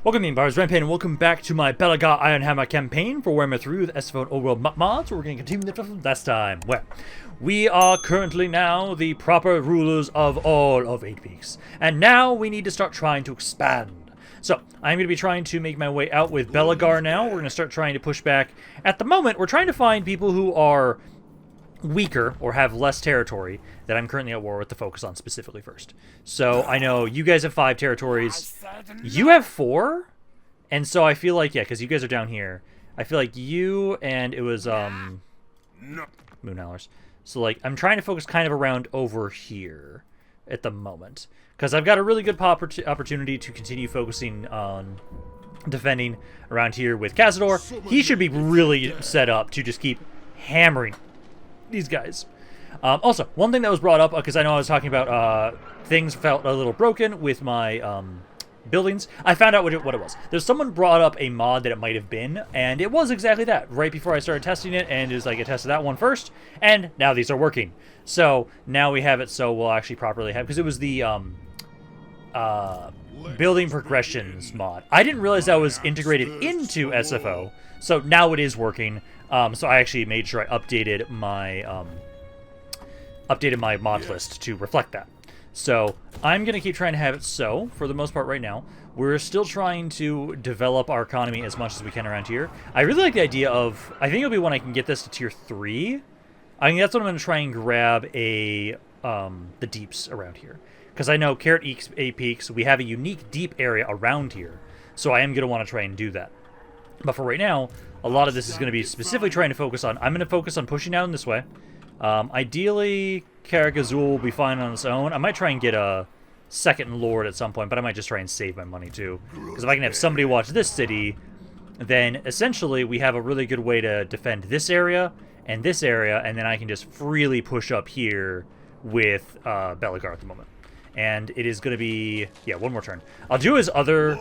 Welcome to Rampaned, and welcome back to my Belegar Ironhammer Campaign for WARHAMMER III with SFO and Old World mods, where we're going to continue the from last time, where we are currently now the proper rulers of all of 8 Peaks, and now we need to start trying to expand. So, I'm going to be trying to make my way out with Belegar now. We're going to start trying to push back. At the moment, we're trying to find people who are weaker or have less territory that I'm currently at war with to focus on specifically first. So I know you guys have 5 territories. You have 4? And so I feel like, yeah, because you guys are down here. I feel like you and it was Moonhowlers. So like I'm trying to focus kind of around over here at the moment. Because I've got a really good opportunity to continue focusing on defending around here with Cazador. He should be really set up to just keep hammering these guys. Also, one thing that was brought up, because I know I was talking about things felt a little broken with my buildings. I found out what it was. There's someone brought up a mod that it might have been, and it was exactly that. Right before I started testing it, and it was like I tested that one first, and now these are working. So now we have it so we'll actually properly have, because it was the building progressions mod. I didn't realize that was integrated into SFO, so now it is working. So I actually made sure I updated my mod list to reflect that. So I'm going to keep trying to have it so, for the most part right now. We're still trying to develop our economy as much as we can around here. I really like the idea of, I think it'll be when I can get this to tier 3. I think that's what I'm going to try and grab the deeps around here. Because I know Carrot 8 Peaks, we have a unique deep area around here. So I am going to want to try and do that. But for right now, a lot of this is going to be specifically trying to focus on... I'm going to focus on pushing down this way. Ideally, Karag Yar will be fine on its own. I might try and get a second lord at some point, but I might just try and save my money too. Because if I can have somebody watch this city, then essentially we have a really good way to defend this area, and then I can just freely push up here with Belegar at the moment. And it is going to be... yeah, one more turn. I'll do his other...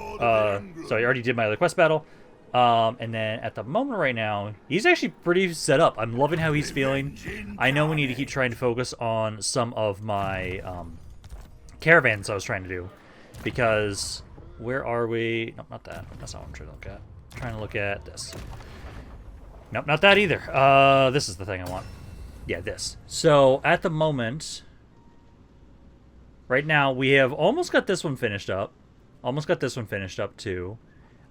so I already did my other quest battle. And then at the moment right now, he's actually pretty set up. I'm loving how he's feeling. I know we need to keep trying to focus on some of my caravans I was trying to do. Because, where are we? Nope, not that. That's not what I'm trying to look at. I'm trying to look at this. Nope, not that either. This is the thing I want. Yeah, this. So, at the moment, right now, we have almost got this one finished up. Almost got this one finished up, too.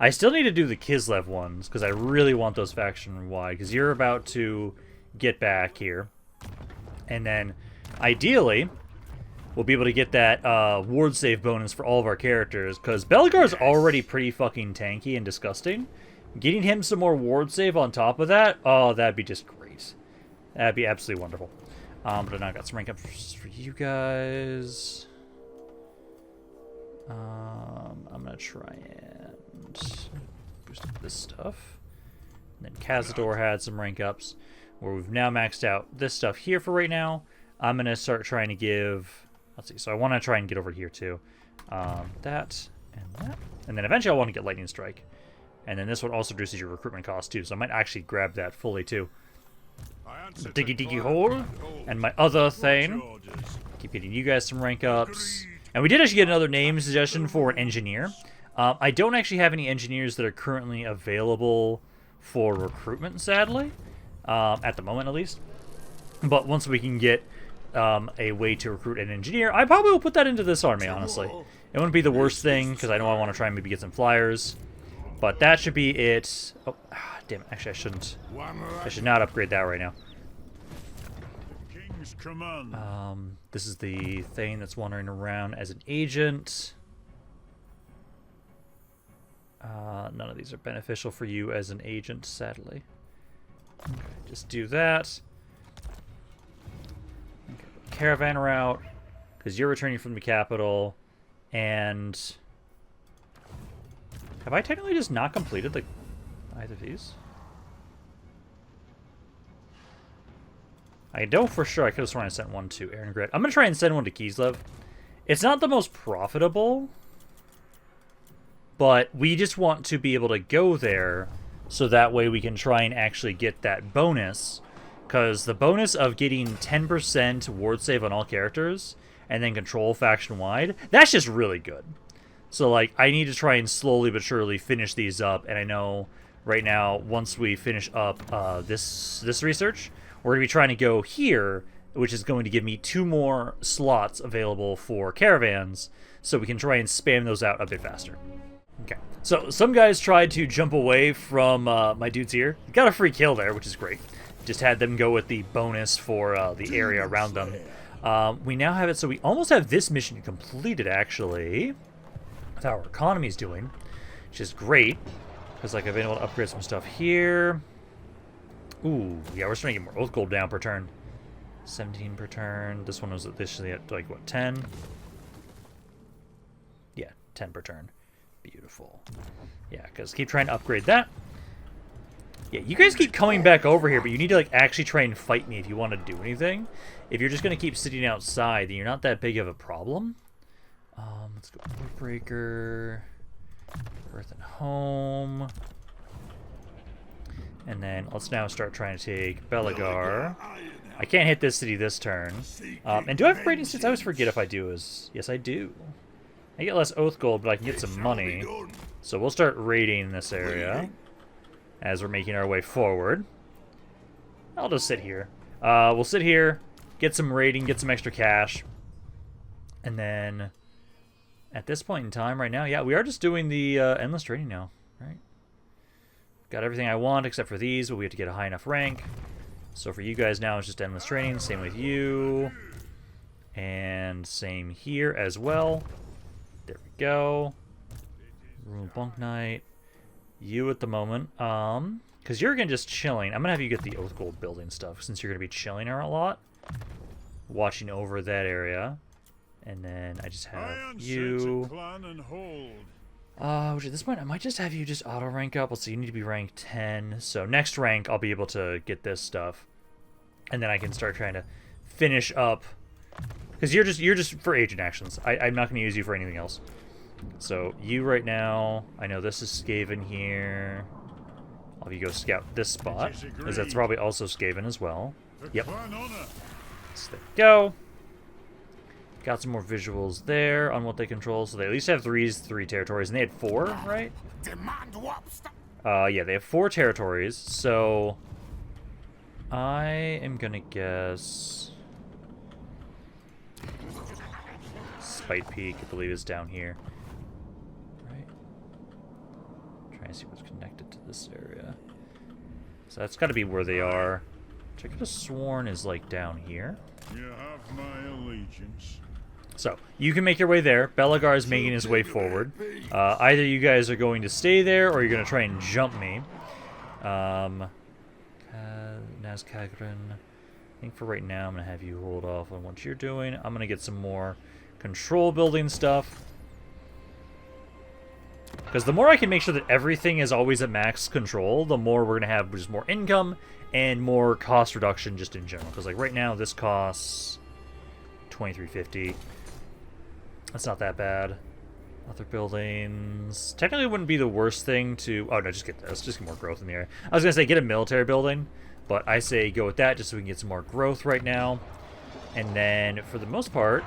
I still need to do the Kislev ones, because I really want those faction-wide, because you're about to get back here. And then, ideally, we'll be able to get that ward save bonus for all of our characters, because Belegar's already pretty fucking tanky and disgusting. Getting him some more ward save on top of that, oh, that'd be just great. That'd be absolutely wonderful. But I've got some rank ups for you guys. I'm going to try and boost up this stuff. And then Cazador had some rank ups where we've now maxed out this stuff here for right now. I'm going to start trying to give... let's see. So I want to try and get over here too. That and that. And then eventually I want to get Lightning Strike. And then this one also reduces your recruitment cost too. So I might actually grab that fully too. Diggy diggy hole. And my other thing. Keep getting you guys some rank ups. And we did actually get another name suggestion for an engineer. I don't actually have any engineers that are currently available for recruitment, sadly. At the moment, at least. But once we can get a way to recruit an engineer, I probably will put that into this army, honestly. It wouldn't be the worst thing, because I know I want to try and maybe get some flyers. But that should be it. Oh, damn it. Actually, I shouldn't. I should not upgrade that right now. This is the thing that's wandering around as an agent. None of these are beneficial for you as an agent, sadly. Okay, just do that. Okay, caravan route, because you're returning from the capital, and... have I technically just not completed either of these? I know for sure I could have sworn I sent one to Aaron. I'm going to try and send one to Kislev. It's not the most profitable, but we just want to be able to go there so that way we can try and actually get that bonus. Because the bonus of getting 10% ward save on all characters and then control faction-wide, that's just really good. So, like, I need to try and slowly but surely finish these up, and I know right now, once we finish up this research, we're going to be trying to go here, which is going to give me 2 more slots available for caravans, so we can try and spam those out a bit faster. Okay, so some guys tried to jump away from my dudes here. Got a free kill there, which is great. Just had them go with the bonus for the area around them. We now have it, so we almost have this mission completed, actually. That's how our economy's doing, which is great. Because, like, I've been able to upgrade some stuff here. Ooh, yeah, we're starting to get more oath gold down per turn. 17 per turn. This one was initially at, like, what, 10? Yeah, 10 per turn. Beautiful. Yeah, because keep trying to upgrade that. Yeah, you guys keep coming back over here, but you need to, like, actually try and fight me if you want to do anything. If you're just going to keep sitting outside, then you're not that big of a problem. Let's go Breaker. Earth and Home. And then let's now start trying to take Belegar. I can't hit this city this turn. And do I have raiding states? I always forget if I do. Yes, I do. I get less oath gold, but I can get some money. So we'll start raiding this area as we're making our way forward. I'll just sit here. We'll sit here, get some raiding, get some extra cash. And then at this point in time right now, yeah, we are just doing the endless trading now, right? Got everything I want except for these, but we have to get a high enough rank. So for you guys now, it's just endless trading. Same with you. And same here as well. There we go. Rule Bunk Knight. You at the moment. Because you're going to just chilling. I'm going to have you get the Oath Gold building stuff since you're going to be chilling her a lot. Watching over that area. And then I just have you. Which at this point, I might just have you just auto rank up. Let's see, you need to be rank 10. So next rank, I'll be able to get this stuff. And then I can start trying to finish up. Because you're just for agent actions. I'm not going to use you for anything else. So you right now, I know this is Skaven here. I'll have you go scout this spot, because that's probably also Skaven as well. Yep. So there we go. Got some more visuals there on what they control. So they at least have three territories, and they had 4, right? Yeah, they have 4 territories. So I am gonna guess Spite Peak, I believe, is down here. Right? Trying to see what's connected to this area. So that's got to be where they are. Which I could have sworn is like down here. You have my allegiance. So you can make your way there. Belegar is making his way forward. Either you guys are going to stay there, or you're going to try and jump me. Nazkagren. I think for right now, I'm going to have you hold off on what you're doing. I'm going to get some more control building stuff. Because the more I can make sure that everything is always at max control, the more we're going to have just more income and more cost reduction just in general. Because like right now, this costs $23.50. That's not that bad. Other buildings technically wouldn't be the worst thing to... Oh, no, just get this. Just get more growth in the area. I was going to say get a military building, but I say go with that just so we can get some more growth right now. And then, for the most part,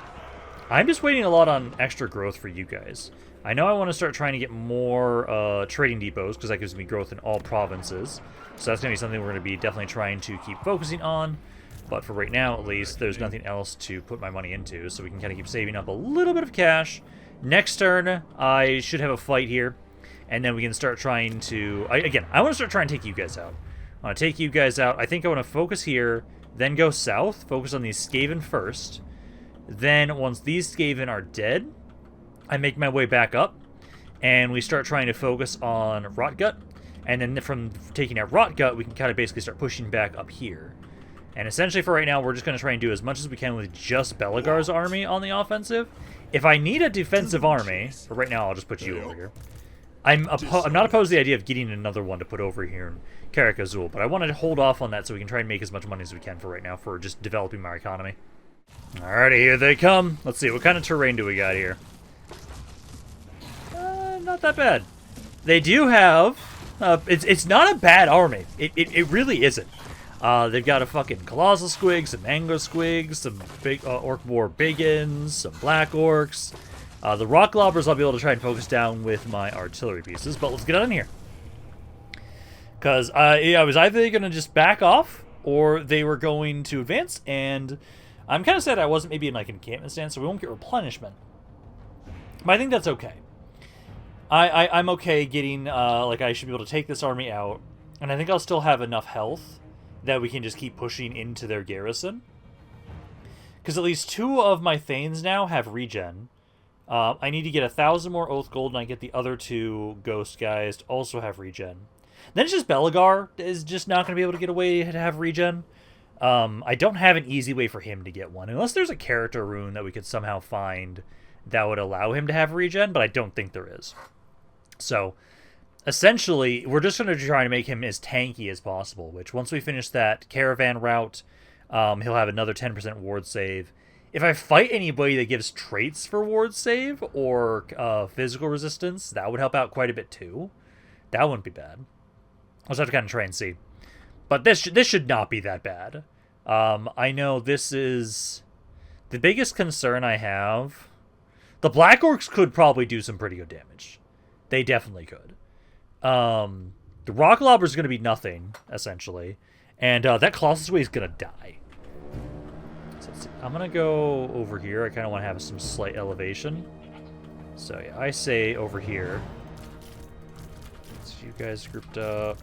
I'm just waiting a lot on extra growth for you guys. I know I want to start trying to get more trading depots, because that gives me growth in all provinces. So that's going to be something we're going to be definitely trying to keep focusing on. But for right now, at least, there's nothing else to put my money into, so we can kind of keep saving up a little bit of cash. Next turn, I should have a fight here, and then we can start trying to... Again, I want to start trying to take you guys out. I want to take you guys out. I think I want to focus here, then go south, focus on these Skaven first. Then, once these Skaven are dead, I make my way back up, and we start trying to focus on Rotgut. And then from taking out Rotgut, we can kind of basically start pushing back up here. And essentially for right now, we're just going to try and do as much as we can with just Belegar's army on the offensive. If I need a defensive army, but right now I'll just put you over here. I'm not opposed to the idea of getting another one to put over here in Karag Yar, but I wanted to hold off on that so we can try and make as much money as we can for right now for just developing my economy. Alrighty, here they come. Let's see, what kind of terrain do we got here? Not that bad. They do have... it's not a bad army. It really isn't. They've got a fucking Colossal Squig, some Anglo Squigs, some big Orc War Biggins, some Black Orcs. The rock lobbers I'll be able to try and focus down with my artillery pieces, but let's get on here. Because I was either going to just back off, or they were going to advance, and I'm kind of sad I wasn't maybe in like an encampment stance, so we won't get replenishment. But I think that's okay. I'm okay getting, like, I should be able to take this army out, and I think I'll still have enough health that we can just keep pushing into their garrison. Because at least 2 of my Thanes now have regen. I need to get 1,000 more Oath Gold, and I get the other 2 Ghost guys to also have regen. Then it's just Belegar is just not going to be able to get away to have regen. I don't have an easy way for him to get one, unless there's a character rune that we could somehow find that would allow him to have regen, but I don't think there is. So, essentially, we're just going to try to make him as tanky as possible, which once we finish that caravan route, he'll have another 10% ward save. If I fight anybody that gives traits for ward save or physical resistance, that would help out quite a bit too. That wouldn't be bad. I'll just have to kind of try and see. But this should not be that bad. I know this is the biggest concern I have. The Black Orcs could probably do some pretty good damage. They definitely could. The Rock Lobber is going to be nothing, essentially. And that Colossus Way is going to die. So let's see. I'm going to go over here. I kind of want to have some slight elevation. So yeah, I say over here. So you guys grouped up.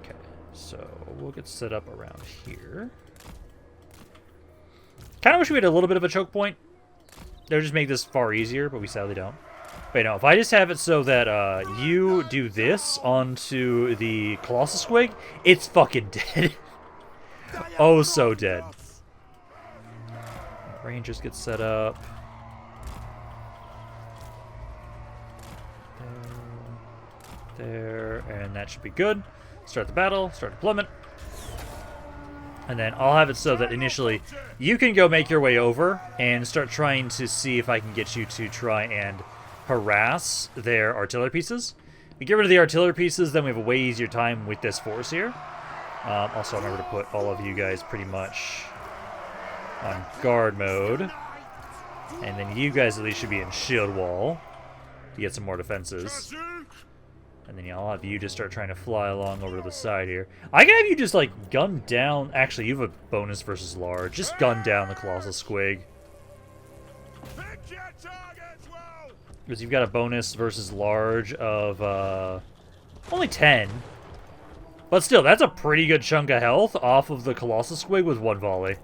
Okay, so we'll get set up around here. Kind of wish we had a little bit of a choke point. That would just make this far easier, but we sadly don't. But no, if I just have it so that you do this onto the Colossus Squig, it's fucking dead. Oh, so dead. Rangers get set up. There, and that should be good. Start the battle, start deployment. And then I'll have it so that initially you can go make your way over and start trying to see if I can get you to try and harass their artillery pieces. If we get rid of the artillery pieces, then we have a way easier time with this force here. Also, remember to put all of you guys pretty much on guard mode. And then you guys at least should be in shield wall to get some more defenses. And then I'll have you just start trying to fly along over to the side here. I can have you just, like, gun down... Actually, you have a bonus versus large. Just gun down the Colossal Squig. Because you've got a bonus versus large of, only 10. But still, that's a pretty good chunk of health off of the Colossal Squig with 1 volley.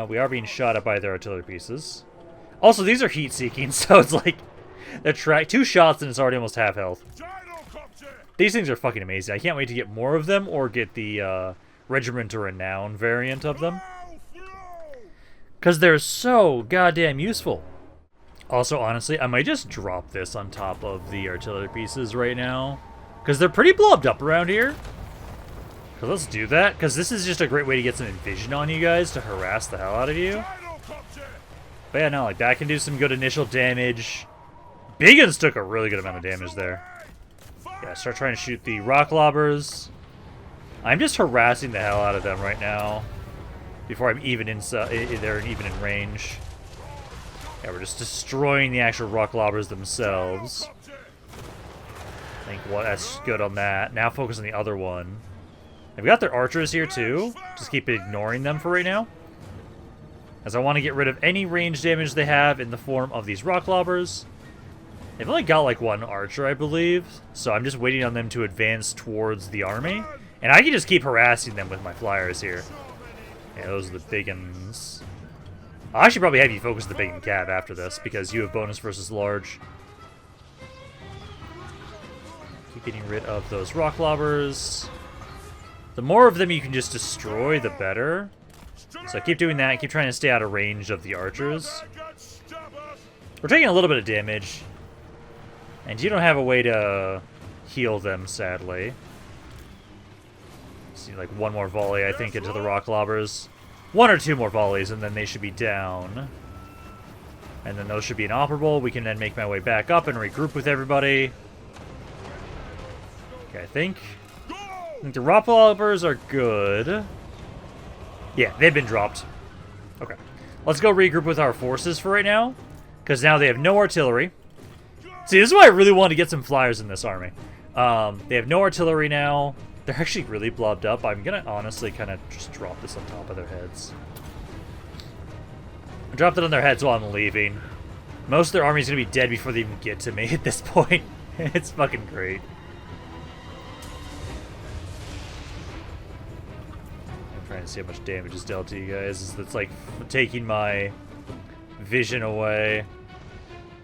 We are being shot at by their artillery pieces. Also, these are heat-seeking, so it's like... They're 2 shots and it's already almost half health. These things are fucking amazing. I can't wait to get more of them or get the Regiment of Renown variant of them. Because they're so goddamn useful. Also, honestly, I might just drop this on top of the artillery pieces right now. Because they're pretty blobbed up around here. So let's do that. Because this is just a great way to get some envision on you guys to harass the hell out of you. But yeah, no, like that can do some good initial damage. Biggins took a really good amount of damage there. Yeah, start trying to shoot the rock lobbers. I'm just harassing the hell out of them right now. Before I'm even they're even in range. Yeah, we're just destroying the actual rock lobbers themselves. I think that's good on that. Now focus on the other one. They've got their archers here too. Just keep ignoring them for right now. As I want to get rid of any range damage they have in the form of these rock lobbers. They've only got like 1 archer, I believe, so I'm just waiting on them to advance towards the army. And I can just keep harassing them with my flyers here. Yeah, those are the big uns. I should probably have you focus the big and cav after this, because you have bonus versus large. Keep getting rid of those rock lobbers. The more of them you can just destroy, the better. So keep doing that, keep trying to stay out of range of the archers. We're taking a little bit of damage. And you don't have a way to heal them, sadly. See, like 1 more volley, I think, into the rock lobbers. 1 or 2 more volleys, and then they should be down. And then those should be inoperable. We can then make my way back up and regroup with everybody. Okay, I think the rock lobbers are good. Yeah, they've been dropped. Let's go regroup with our forces for right now, because now they have no artillery. See, this is why I really wanted to get some flyers in this army. They have no artillery now. They're actually really blobbed up. I'm going to honestly kind of just drop this on top of their heads. I dropped it on their heads while I'm leaving. Most of their army is going to be dead before they even get to me at this point. It's fucking great. I'm trying to see how much damage is dealt to you guys. It's like taking my vision away.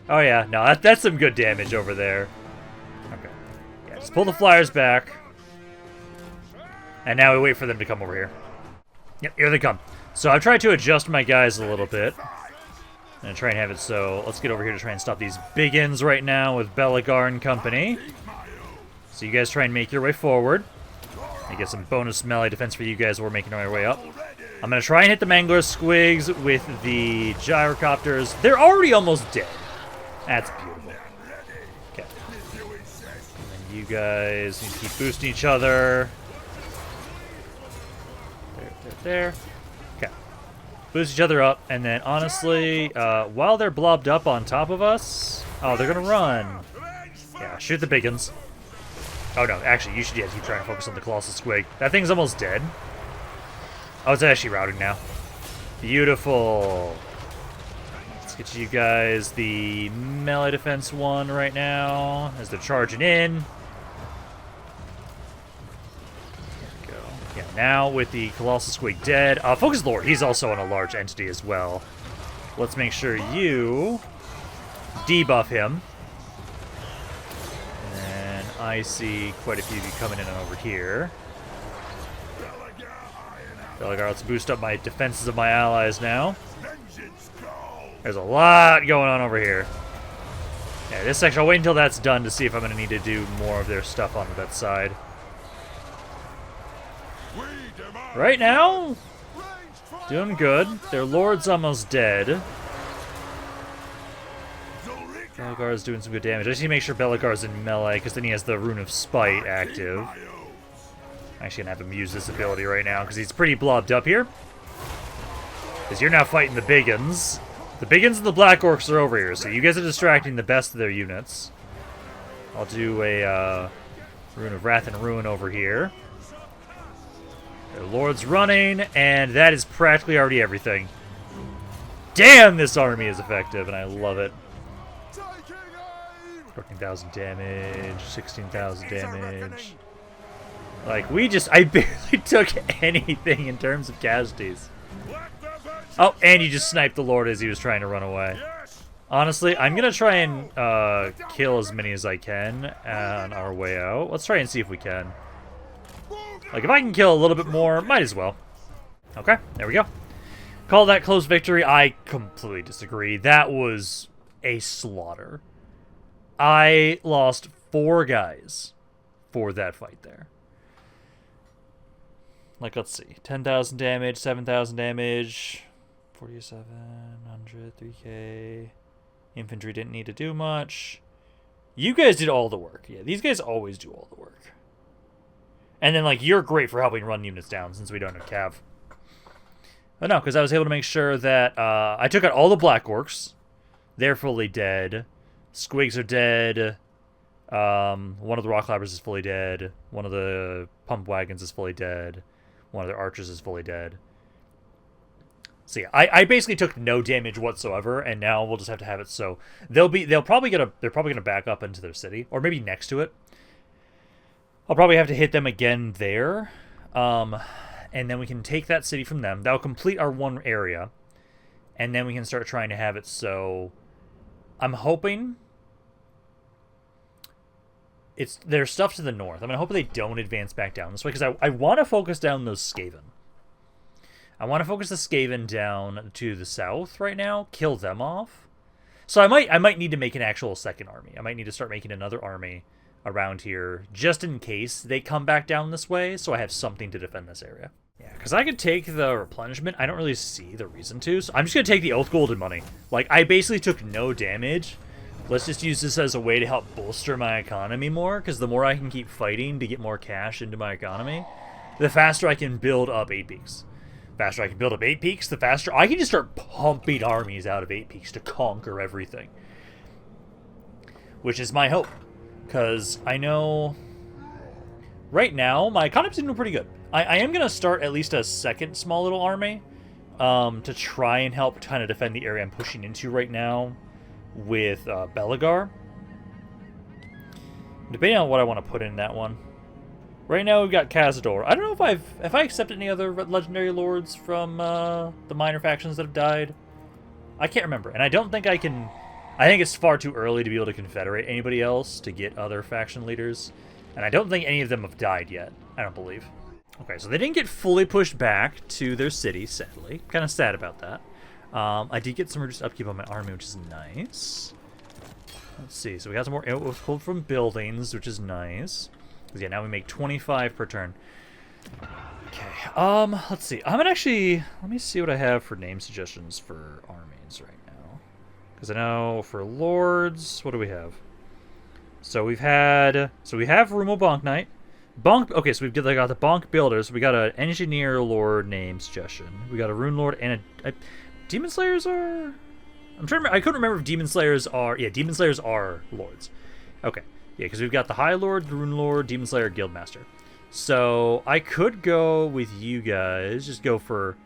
Oh yeah, no, that's some good damage over there. Okay. Yeah, just pull the flyers back. And now we wait for them to come over here. Yep, here they come. So I've tried to adjust my guys a little bit. And try and have it so. Let's get over here to try and stop these biggins right now with Belegar and company. So you guys try and make your way forward. I get some bonus melee defense for you guys while we're making our way up. I'm going to try and hit the Mangler Squigs with the gyrocopters. They're already almost dead. That's beautiful. Okay. And then you guys need to keep boosting each other. There. Okay. Boost each other up, and then honestly, while they're blobbed up on top of us... Oh, they're gonna run. Yeah, shoot the biggins. Oh no, actually, you should keep trying to focus on the Colossal Squig. That thing's almost dead. Oh, it's actually routing now. Beautiful. Let's get you guys the melee defense one right now as they're charging in. Yeah, now with the Colossal Squig dead. Focus Lord, he's also on a large entity as well. Let's make sure you debuff him. And I see quite a few of you coming in and over here. Belegar, let's boost up my defenses of my allies now. There's a lot going on over here. Yeah, this section, I'll wait until that's done to see if I'm going to need to do more of their stuff on that side. Right now, doing good. Their lord's almost dead. Belegar's doing some good damage. I just need to make sure Belegar's in melee, because then he has the Rune of Spite active. I'm actually going to have him use this ability right now, because he's pretty blobbed up here. Because you're now fighting the biggins. The biggins and the Black Orcs are over here, so you guys are distracting the best of their units. I'll do a Rune of Wrath and Ruin over here. Their lord's running, and that is practically already everything. Damn, this army is effective, and I love it. 14,000 damage, 16,000 damage. Like, I barely took anything in terms of casualties. Oh, and you just sniped the lord as he was trying to run away. Honestly, I'm going to try and kill as many as I can on our way out. Let's try and see if we can. Like, if I can kill a little bit more, might as well. Okay, there we go. Call that close victory. I completely disagree. That was a slaughter. I lost 4 guys for that fight there. Like, let's see. 10,000 damage, 7,000 damage, 4,700, 3k. Infantry didn't need to do much. You guys did all the work. Yeah, these guys always do all the work. And then, like, you're great for helping run units down since we don't have cav. But no, because I was able to make sure that I took out all the Black Orcs. They're fully dead. Squigs are dead. One of the Rock Clappers is fully dead. One of the Pump Wagons is fully dead. One of their Archers is fully dead. So yeah, I basically took no damage whatsoever, and now we'll just have to have it so they're probably gonna back up into their city, or maybe next to it. I'll probably have to hit them again there. And then we can take that city from them. That'll complete our one area. And then we can start trying to have it so... I'm hoping... There's stuff to the north. I'm going to hope they don't advance back down this way, because I want to focus down those Skaven. I want to focus the Skaven down to the south right now. Kill them off. So I might need to make an actual second army. I might need to start making another army around here, just in case they come back down this way, so I have something to defend this area. Yeah, because I could take the replenishment. I don't really see the reason to, so I'm just going to take the Oath Golden money. Like, I basically took no damage. Let's just use this as a way to help bolster my economy more, because the more I can keep fighting to get more cash into my economy, the faster I can build up 8 peaks. faster I can build up 8 peaks, the faster I can just start pumping armies out of 8 peaks to conquer everything. Which is my hope. Because I know right now my economy's doing pretty good. I am going to start at least a second small little army to try and help kind of defend the area I'm pushing into right now with Belegar. Depending on what I want to put in that one. Right now we've got Cazador. I don't know if I accepted any other legendary lords from the minor factions that have died. I can't remember, and I don't think I can. I think it's far too early to be able to confederate anybody else to get other faction leaders, and I don't think any of them have died yet. I don't believe. Okay, so they didn't get fully pushed back to their city, sadly. Kind of sad about that. I did get some reduced upkeep on my army, which is nice. Let's see. So we got some more outposts pulled from buildings, which is nice. Yeah, now we make 25 per turn. Okay, let's see. I'm gonna actually, let me see what I have for name suggestions for armies right now. Because I know for lords, what do we have? So we have Rumo Bonk Knight. Okay, so we've got the Bonk Builders. We got an Engineer Lord name suggestion. We got a Rune Lord and a Demon Slayers are... I'm trying to remember, I couldn't remember if Demon Slayers are... Yeah, Demon Slayers are lords. Okay. Yeah, because we've got the High Lord, Rune Lord, Demon Slayer, Guildmaster. So I could go with you guys, just go for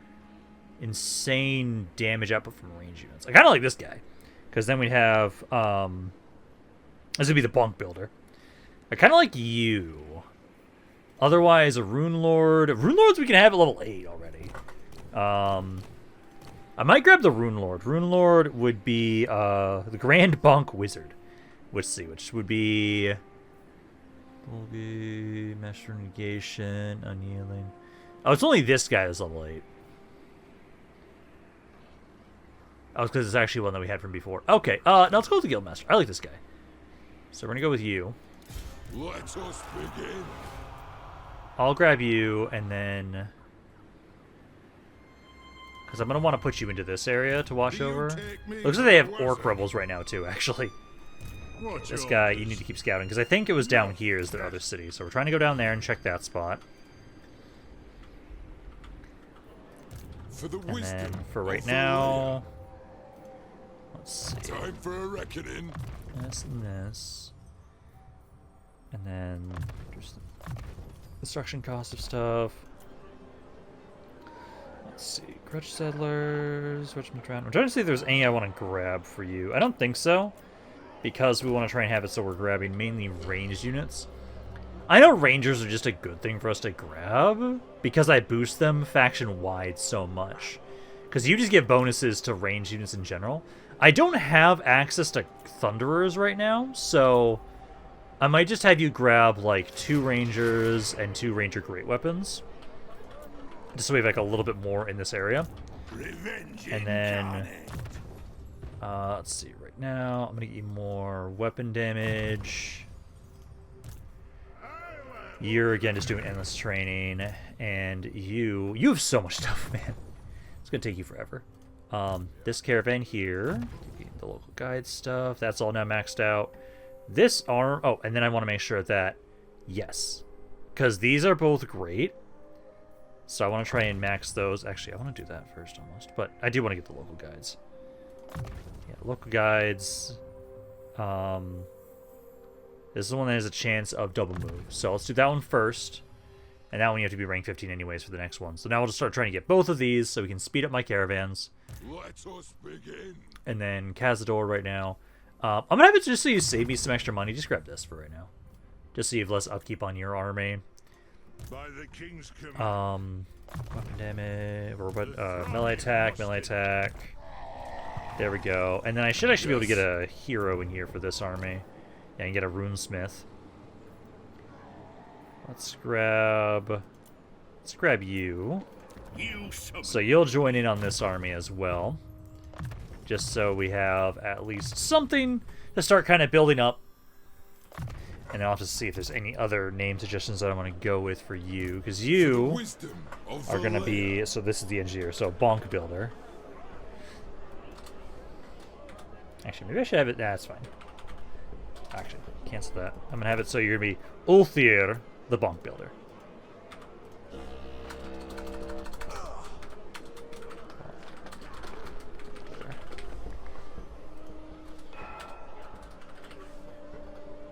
insane damage output from range units. I kind of like this guy, because then we'd have, this would be the Bonk Builder. I kind of like you. Otherwise, a Rune Lord. Rune Lords we can have at level 8 already. I might grab the Rune Lord. Rune Lord would be the Grand Bonk Wizard. Which would be Master Negation, Annealing. Oh, it's only this guy that's level 8. Oh, it's because it's actually one that we had from before. Okay, now let's go with the Guildmaster. I like this guy. So we're gonna go with you. Let us begin. I'll grab you, and then... Because I'm gonna want to put you into this area to watch over. Looks like they have Orc Rebels right now, too, actually. This guy, you need to keep scouting, because I think it was down here is their other city. So we're trying to go down there and check that spot. And then, for right now... Let's see. Time for a reckoning. This and this. And then, just the construction cost of stuff. Let's see. Grudge Settlers, Regiment Round. I'm trying to see if there's any I want to grab for you. I don't think so. Because we want to try and have it so we're grabbing mainly ranged units. I know Rangers are just a good thing for us to grab, because I boost them faction-wide so much. Because you just give bonuses to ranged units in general. I don't have access to Thunderers right now, so I might just have you grab, like, 2 Rangers and 2 Ranger Great Weapons. Just so we have, like, a little bit more in this area. And then... let's see, right now, I'm going to get you more weapon damage. You're, again, just doing endless training. And you have so much stuff, man. It's going to take you forever. This caravan here, the local guide stuff, that's all now maxed out. This arm, oh, and then I want to make sure that, yes. Because these are both great. So I want to try and max those. Actually, I want to do that first almost. But I do want to get the local guides. Yeah, local guides. This is the one that has a chance of double move. So let's do that one first. And that one you have to be rank 15 anyways for the next one. So now we'll just start trying to get both of these so we can speed up my caravans. Let us begin. And then Cazador right now. I'm going to have it just so you save me some extra money. Just grab this for right now. Just so you have less upkeep on your army. By the king's command. Weapon damage, melee attack. There we go. And then I should actually be able to get a hero in here for this army. Yeah, and get a runesmith. Let's grab you. So you'll join in on this army as well. Just so we have at least something to start kind of building up. And I'll have to see if there's any other name suggestions that I want to go with for you. Because you are going to be... So this is the engineer. So Bonk Builder. Actually, maybe I should have it... Nah, that's fine. Actually, cancel that. I'm going to have it so you're going to be Ulthir, the Bonk Builder.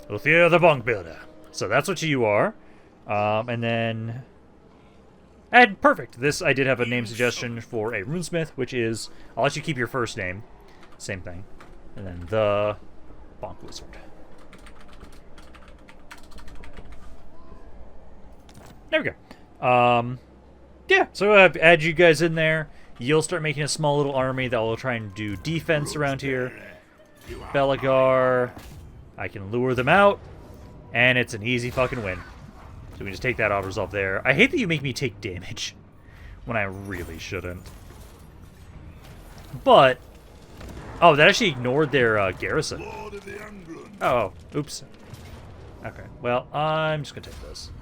Uthia the bunk builder. So that's what you are. And then... And perfect. This, I did have a name suggestion for a runesmith, which is... I'll let you keep your first name. Same thing. And then the bonk wizard. There we go. Yeah, so add you guys in there. You'll start making a small little army that will try and do defense around here. Belegar. I can lure them out. And it's an easy fucking win. So we just take that auto-resolve there. I hate that you make me take damage when I really shouldn't. But... Oh, that actually ignored their garrison. Oh, oops. Okay, well, I'm just gonna take this.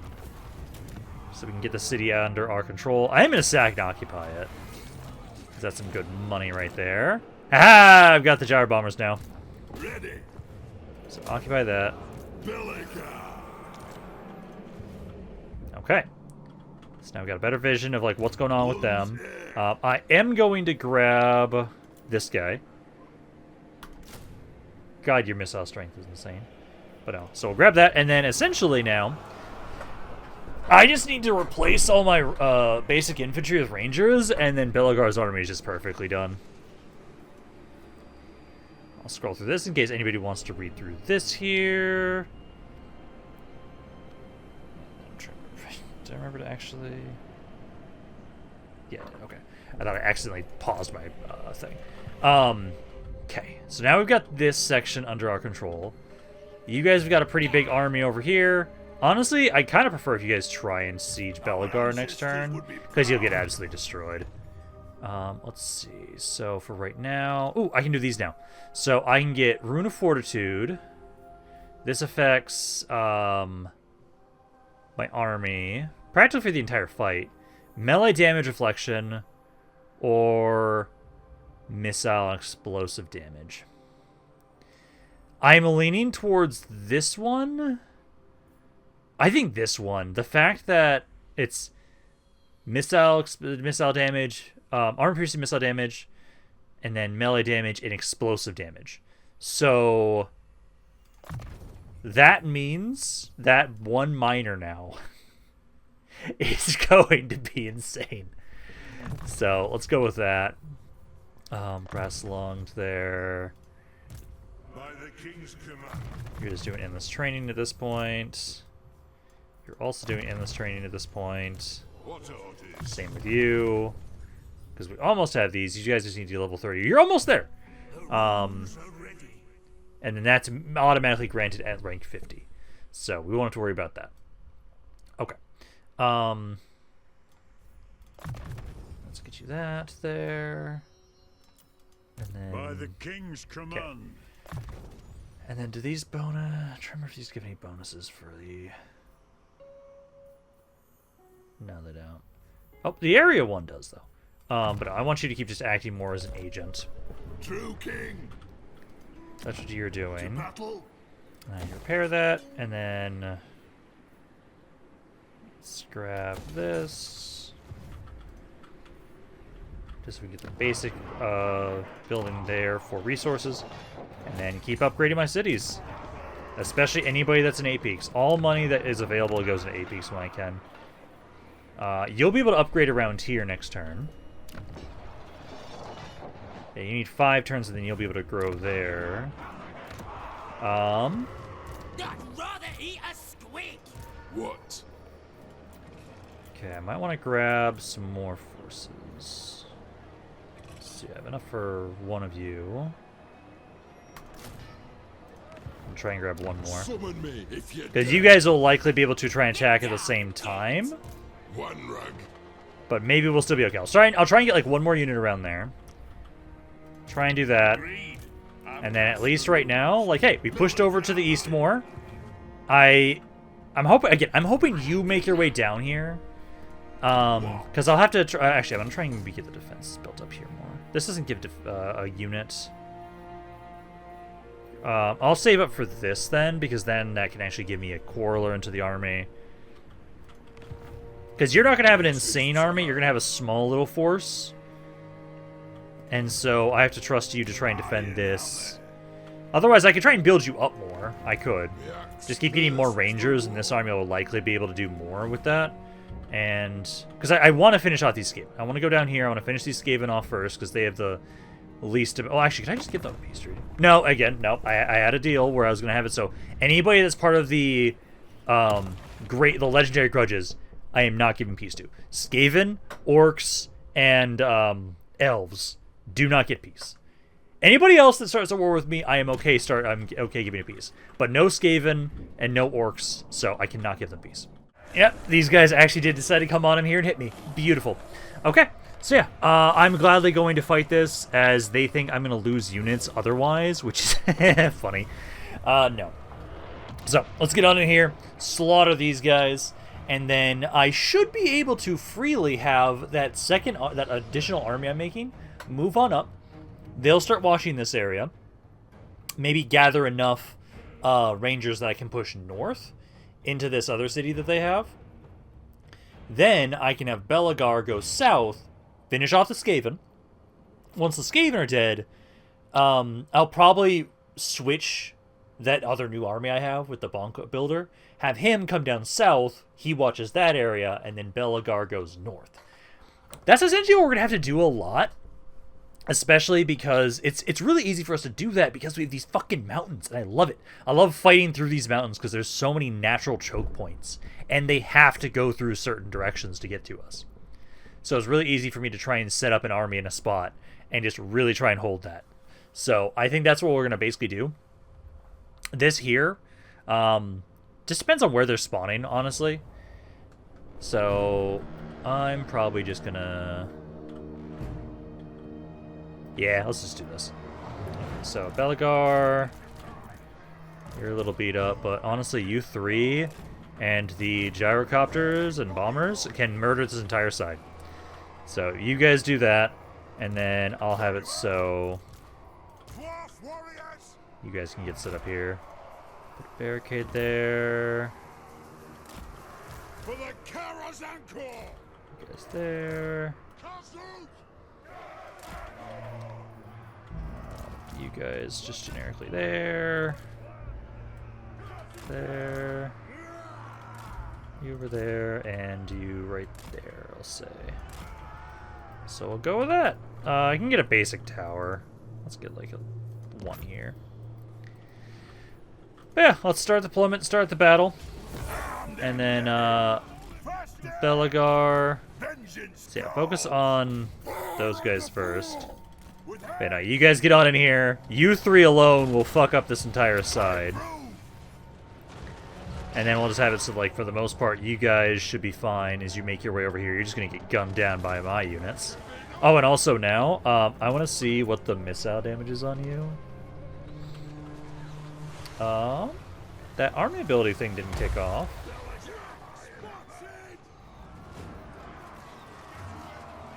So we can get the city under our control. I am gonna sack and occupy it. That's some good money right there. Ha! I've got the gyro bombers now. Ready. So occupy that. Okay. So now we've got a better vision of like what's going on with them. I am going to grab this guy. God, your missile strength is insane. But no. So we'll grab that, and then essentially now, I just need to replace all my basic infantry with rangers, and then Belegar's army is just perfectly done. I'll scroll through this in case anybody wants to read through this here. Did I remember to actually... Yeah, I did. Okay. I thought I accidentally paused my thing. Okay, so now we've got this section under our control. You guys have got a pretty big army over here. Honestly, I kind of prefer if you guys try and siege Belegar next turn, because you'll get absolutely destroyed. Let's see. So for right now... Ooh, I can do these now. So I can get Rune of Fortitude. This affects my army, practically for the entire fight. Melee damage reflection, or missile and explosive damage. I'm leaning towards this one. I think this one. The fact that it's missile damage, armor piercing missile damage, and then melee damage and explosive damage. So that means that one miner now is going to be insane. So let's go with that. Brass lungs there. By the king's command. You're just doing endless training at this point. You're also doing endless training at this point. What orders? Same with you. Because we almost have these. You guys just need to do level 30. You're almost there. And then that's automatically granted at rank 50. So we won't have to worry about that. Okay. Let's get you that there. And then... By the king's command. Okay. And then do these bonus... I'm trying to remember if these give any bonuses for the... No, they don't. Oh, the area one does, though. But I want you to keep just acting more as an agent. True king. That's what you're doing. Battle. And you repair that, and then... let's grab this. Just so we get the basic building there for resources. And then keep upgrading my cities. Especially anybody that's in 8 peaks. All money that is available goes into 8 peaks when I can. You'll be able to upgrade around here next turn. Yeah, you need 5 turns, and then you'll be able to grow there. I'd rather eat a squid. What? Okay, I might want to grab some more forces. Let's see, I have enough for one of you. I'll try and grab one more. Summon me if you Because you guys will likely be able to try and attack at the same time. One rug. But maybe we'll still be okay. I'll try and get like one more unit around there. Try and do that. And then at least right now, like, hey, we pushed over to the east more. I'm hoping you make your way down here. Because I'll have to try, actually, I'm gonna try and maybe get the defense built up here more. This doesn't give a unit. I'll save up for this then, because then that can actually give me a quarreler into the army. Because you're not going to have an insane army, you're going to have a small little force. And so I have to trust you to try and defend this. Otherwise, I could try and build you up more. I could. Just keep getting more rangers, and this army will likely be able to do more with that. And... because I want to finish off these Skaven. I want to go down here. I want to finish these Skaven off first, because they have the least... oh, actually, can I just give them a peace treaty? No, again, no. I had a deal where I was going to have it so anybody that's part of the the Legendary Grudges, I am not giving peace to. Skaven, Orcs, and Elves do not get peace. Anybody else that starts a war with me, I'm okay giving a peace. But no Skaven and no Orcs, so I cannot give them peace. Yep, these guys actually did decide to come on in here and hit me. Beautiful. Okay, so yeah, I'm gladly going to fight this as they think I'm going to lose units otherwise, which is funny. No. So, let's get on in here, slaughter these guys, and then I should be able to freely have that additional army I'm making move on up. They'll start watching this area. Maybe gather enough rangers that I can push north into this other city that they have. Then I can have Belegar go south, finish off the Skaven. Once the Skaven are dead, I'll probably switch that other new army I have with the Bonk Builder. Have him come down south, he watches that area, and then Belegar goes north. That's essentially what we're going to have to do a lot. Especially because it's really easy for us to do that because we have these fucking mountains, and I love it. I love fighting through these mountains because there's so many natural choke points, and they have to go through certain directions to get to us. So it's really easy for me to try and set up an army in a spot and just really try and hold that. So I think that's what we're going to basically do. This here just depends on where they're spawning, honestly. So I'm probably just going to... yeah, let's just do this. So, Belegar, you're a little beat up, but honestly, you three and the gyrocopters and bombers can murder this entire side. So, you guys do that, and then I'll have it so you guys can get set up here. Put a barricade there. For the Karazanko! You guys there. You guys just generically there. There. You over there, and you right there, I'll say. So we'll go with that. I can get a basic tower. Let's get like a 1 here. But yeah, let's start the deployment, start the battle. And then Belegar. So yeah, focus on those guys first. Okay, now you guys get on in here. You three alone will fuck up this entire side. And then we'll just have it so, like, for the most part, you guys should be fine as you make your way over here. You're just going to get gunned down by my units. Oh, and also now, I want to see what the missile damage is on you. That army ability thing didn't kick off.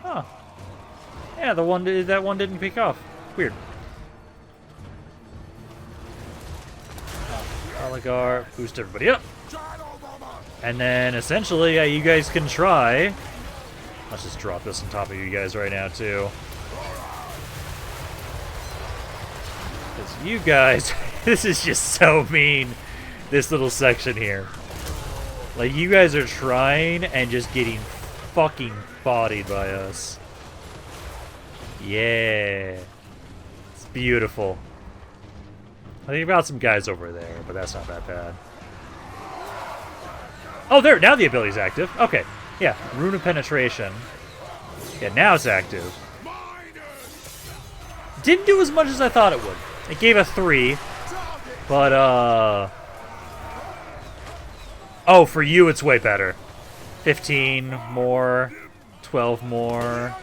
Huh. Yeah, that one didn't pick off. Weird. Belegar, boost everybody up. And then, essentially, you guys can try. Let's just drop this on top of you guys right now, too. Because you guys, this is just so mean, this little section here. Like, you guys are trying and just getting fucking bodied by us. Yeah. It's beautiful. I think about some guys over there, but that's not that bad. Oh, there! Now the ability's active. Okay. Yeah. Rune of Penetration. Yeah, now it's active. Didn't do as much as I thought it would. It gave a 3. But, oh, for you it's way better. 15 more. 12 more.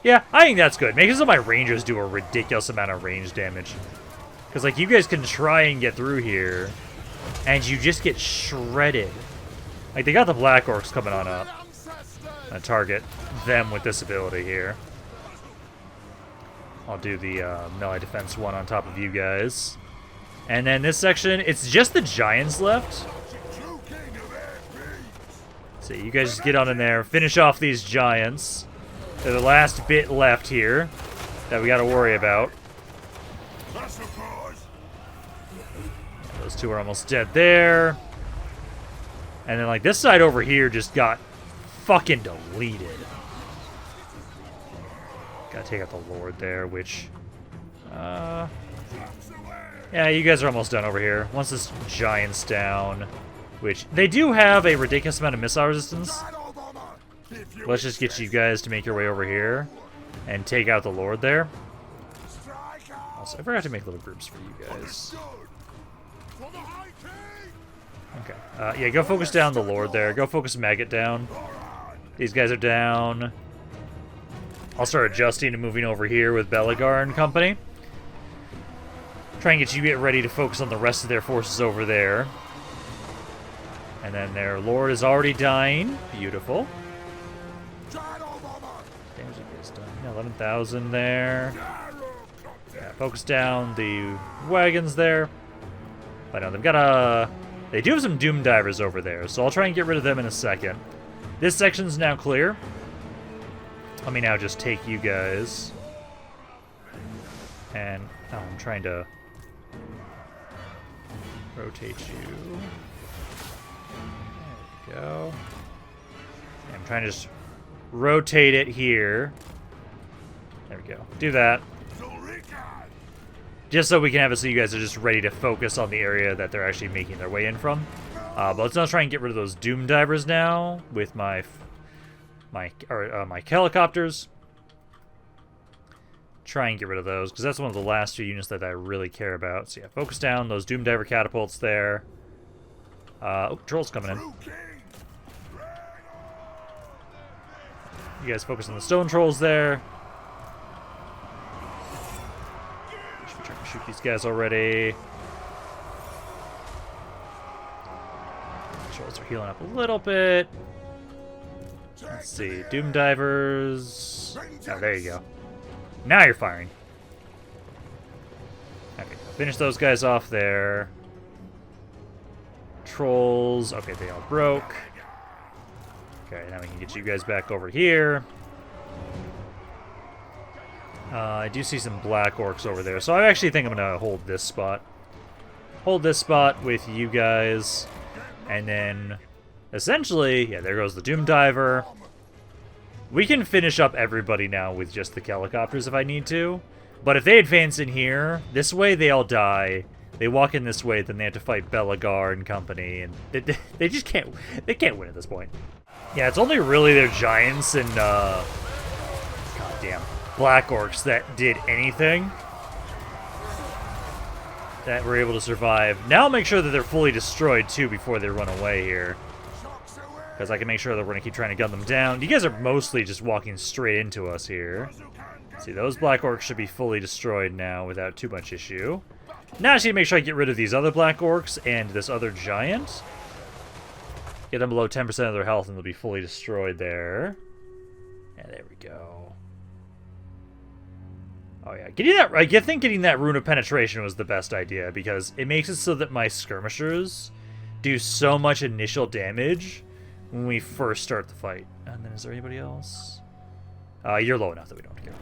Yeah, I think that's good. Makes my Rangers do a ridiculous amount of range damage. Because, like, you guys can try and get through here, and you just get shredded. Like, they got the Black Orcs coming on up. I target them with this ability here. I'll do the melee defense one on top of you guys. And then this section, it's just the Giants left. So you guys just get on in there, finish off these Giants. They're the last bit left here that we got to worry about. Those two are almost dead there. And then, like, this side over here just got fucking deleted. Gotta take out the Lord there, which... yeah, you guys are almost done over here. Once this Giant's down, which... They do have a ridiculous amount of missile resistance. Let's just get you guys to make your way over here and take out the Lord there. Also, I forgot to make little groups for you guys. Okay. Yeah, go focus down the Lord there. Go focus Maggot down. These guys are down. I'll start adjusting and moving over here with Belegar and company. Try and get ready to focus on the rest of their forces over there. And then their Lord is already dying. Beautiful. Damage is done. 11,000 there. Yeah, focus down the wagons there. I know they've got a... They do have some Doom Divers over there, so I'll try and get rid of them in a second. This section's now clear. Let me now just take you guys. And I'm trying to rotate you. There we go. I'm trying to just rotate it here. There we go. Do that. Just so we can have it so you guys are just ready to focus on the area that they're actually making their way in from. But let's now try and get rid of those Doom Divers now with my helicopters. Try and get rid of those, because that's one of the last two units that I really care about. So yeah, focus down those Doom Diver catapults there. Oh, Troll's coming in. You guys focus on the Stone Trolls there. Should be trying to shoot these guys already. Trolls are healing up a little bit. Let's see, Doom Divers. Oh, there you go. Now you're firing. Okay, finish those guys off there. Trolls. Okay, they all broke. Okay, now we can get you guys back over here. I do see some Black Orcs over there, so I actually think I'm going to hold this spot. Hold this spot with you guys. And then, essentially, yeah, there goes the Doom Diver. We can finish up everybody now with just the helicopters if I need to. But if they advance in here, this way they all die. They walk in this way, then they have to fight Belegar and company, and they just can't. They can't win at this point. Yeah, it's only really their giants and goddamn Black Orcs that did anything. That were able to survive. Now I'll make sure that they're fully destroyed too before they run away here. Because I can make sure that we're going to keep trying to gun them down. You guys are mostly just walking straight into us here. See, those Black Orcs should be fully destroyed now without too much issue. Now I just need to make sure I get rid of these other Black Orcs and this other giant. Get them below 10% of their health and they'll be fully destroyed there. And there we go. Oh yeah, I think getting that Rune of Penetration was the best idea because it makes it so that my skirmishers do so much initial damage when we first start the fight. And then is there anybody else? You're low enough that we don't care.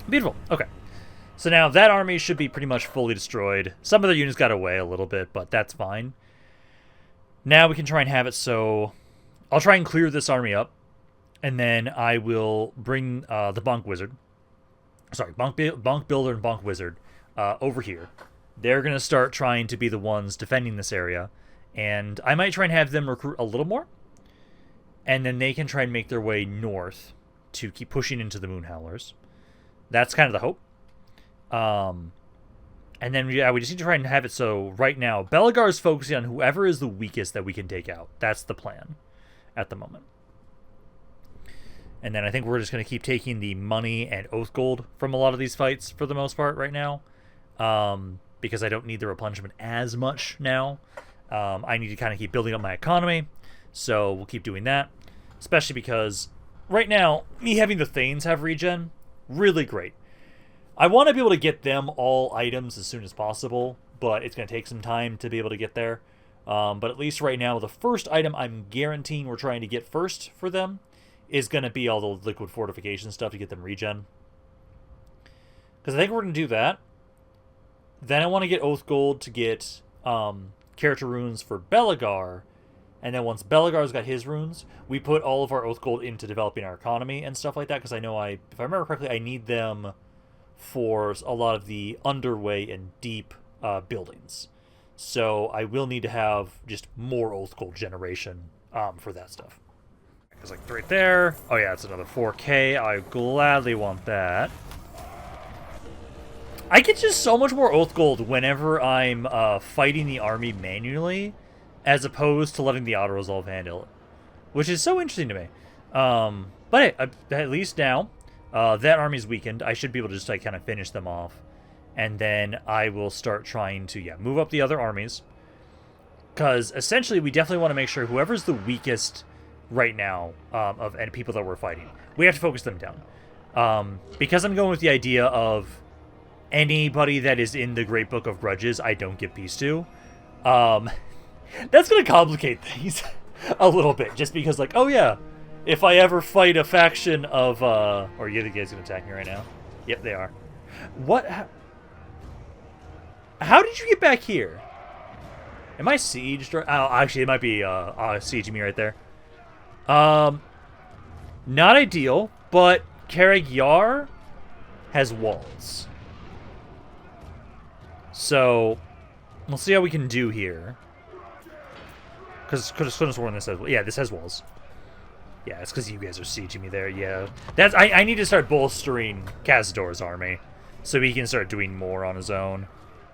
Beautiful. Okay. So now that army should be pretty much fully destroyed. Some of their units got away a little bit, but that's fine. Now we can try and have it so... I'll try and clear this army up. And then I will bring the Bonk Wizard. Sorry, Bonk Builder and Bonk Wizard over here. They're going to start trying to be the ones defending this area. And I might try and have them recruit a little more. And then they can try and make their way north to keep pushing into the Moon Howlers. That's kind of the hope. And then, yeah, we just need to try and have it so right now, Belegar is focusing on whoever is the weakest that we can take out. That's the plan at the moment. And then I think we're just going to keep taking the money and oath gold from a lot of these fights for the most part right now. Because I don't need the replenishment as much now. I need to kind of keep building up my economy. So we'll keep doing that. Especially because right now, me having the Thanes have regen, really great. I want to be able to get them all items as soon as possible, but it's going to take some time to be able to get there. But at least right now, the first item I'm guaranteeing we're trying to get first for them is going to be all the liquid fortification stuff to get them regen. Because I think we're going to do that. Then I want to get Oath Gold to get character runes for Belegar. And then once Belegar's got his runes, we put all of our Oath Gold into developing our economy and stuff like that. Because I know if I remember correctly, I need them for a lot of the underway and deep buildings. So I will need to have just more Oath Gold generation for that stuff. It's like right there. Oh yeah, it's another 4K. I gladly want that. I get just so much more Oath Gold whenever I'm fighting the army manually, as opposed to letting the auto-resolve handle it, which is so interesting to me. But hey, at least now, that army's weakened. I should be able to just like kind of finish them off. And then I will start trying to, move up the other armies. Because essentially we definitely want to make sure whoever's the weakest right now of any people that we're fighting, we have to focus them down. Because I'm going with the idea of anybody that is in the Great Book of Grudges, I don't give peace to. That's going to complicate things a little bit. Just because, like, oh yeah, if I ever fight a faction of, or you the guys going to attack me right now? Yep, they are. What? How did you get back here? Am I sieged? Oh, actually, it might be sieging me right there. Not ideal, but Karag Yar has walls. So, we'll see how we can do here. Because could have sworn this has, yeah, this has walls. Yeah, it's because you guys are sieging me there. Yeah, that's I need to start bolstering Cazador's army so he can start doing more on his own.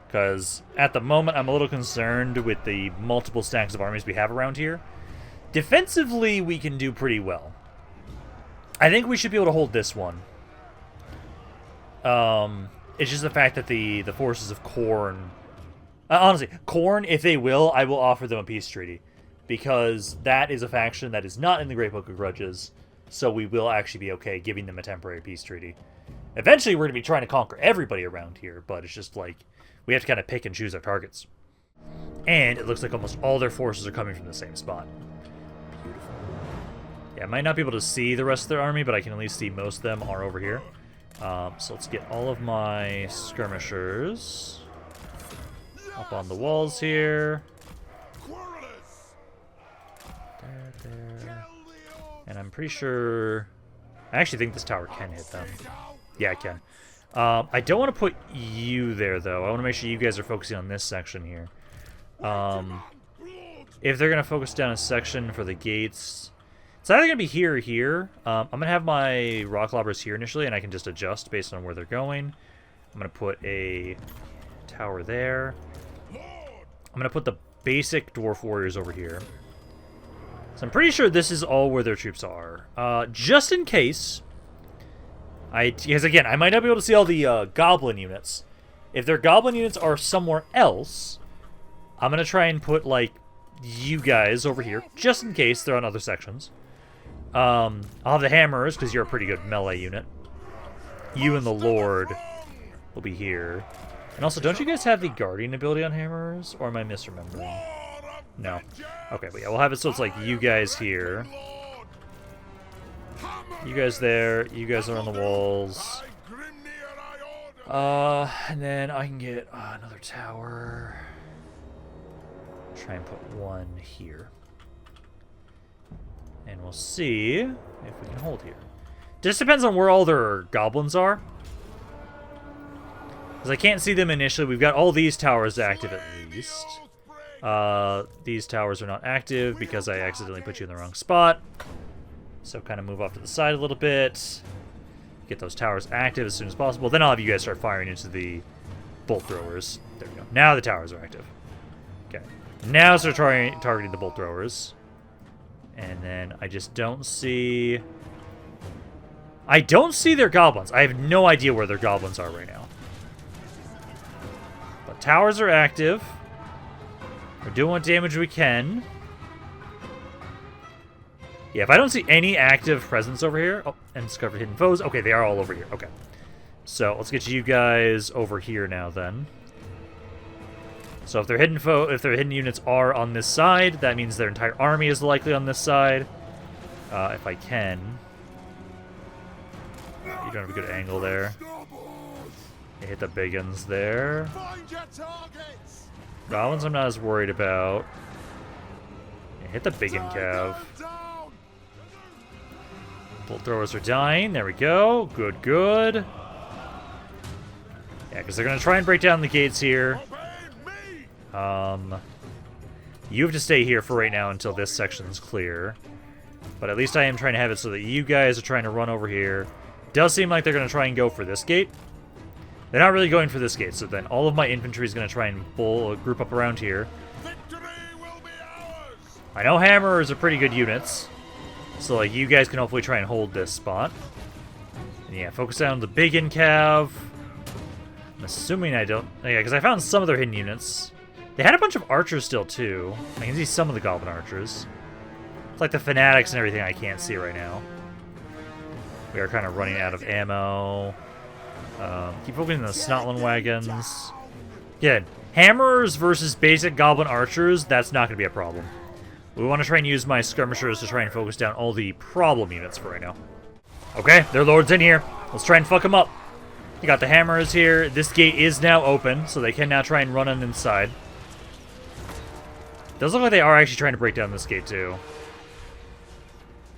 Because at the moment, I'm a little concerned with the multiple stacks of armies we have around here. Defensively, we can do pretty well. I think we should be able to hold this one. It's just the fact that the forces of Khorne... honestly, Khorne, if they will, I will offer them a peace treaty. Because that is a faction that is not in the Great Book of Grudges. So we will actually be okay giving them a temporary peace treaty. Eventually, we're going to be trying to conquer everybody around here. But it's just like... we have to kind of pick and choose our targets. And it looks like almost all their forces are coming from the same spot. Beautiful. Yeah, I might not be able to see the rest of their army, but I can at least see most of them are over here. So let's get all of my skirmishers up on the walls here. There. And I'm pretty sure... I actually think this tower can hit them. Yeah, it can. I don't want to put you there, though. I want to make sure you guys are focusing on this section here. If they're going to focus down a section for the gates... it's either going to be here or here. I'm going to have my rock lobbers here initially, and I can just adjust based on where they're going. I'm going to put a tower there. I'm going to put the basic dwarf warriors over here. So I'm pretty sure this is all where their troops are. Just in case... because again, I might not be able to see all the goblin units. If their goblin units are somewhere else, I'm going to try and put, like, you guys over here, just in case they're on other sections. I'll have the hammerers, because you're a pretty good melee unit. You and the Lord will be here. And also, don't you guys have the guardian ability on hammerers? Or am I misremembering? No. Okay, but yeah, we'll have it so it's like you guys here. You guys there. You guys are on the walls. And then I can get another tower. Try and put one here. And we'll see if we can hold here. Just depends on where all their goblins are. Because I can't see them initially. We've got all these towers active at least. These towers are not active because I accidentally put you in the wrong spot. So kind of move off to the side a little bit. Get those towers active as soon as possible. Then I'll have you guys start firing into the bolt throwers. There we go. Now the towers are active. Okay. Now start targeting the bolt throwers. And then I just don't see... I don't see their goblins. I have no idea where their goblins are right now. But towers are active. We're doing what damage we can. Yeah, if I don't see any active presence over here... oh, and discover hidden foes. Okay, they are all over here. Okay. So, let's get you guys over here now, then. So, if their hidden units are on this side, that means their entire army is likely on this side. If I can... you don't have a good angle there. They hit the big ones there. Find your targets. Goblins I'm not as worried about. They hit the big one, Cav. Down. Bolt throwers are dying. There we go. Good, good. Yeah, because they're going to try and break down the gates here. Obey me. You have to stay here for right now until this section's clear. But at least I am trying to have it so that you guys are trying to run over here. Does seem like they're going to try and go for this gate. They're not really going for this gate, so then all of my infantry is going to try and group up around here. Victory will be ours. I know hammerers are pretty good units, so like you guys can hopefully try and hold this spot. And yeah, focus down on the big cav. I'm assuming I don't... Yeah, because I found some of their hidden units. They had a bunch of archers still, too. I can see some of the goblin archers. It's like the fanatics and everything I can't see right now. We are kind of running out of ammo. Keep focusing on the Snotlin wagons. Again, hammerers versus basic goblin archers, that's not going to be a problem. We want to try and use my skirmishers to try and focus down all the problem units for right now. Okay, their lord's in here. Let's try and fuck them up. You got the hammerers here. This gate is now open, so they can now try and run on inside. Does look like they are actually trying to break down this gate, too.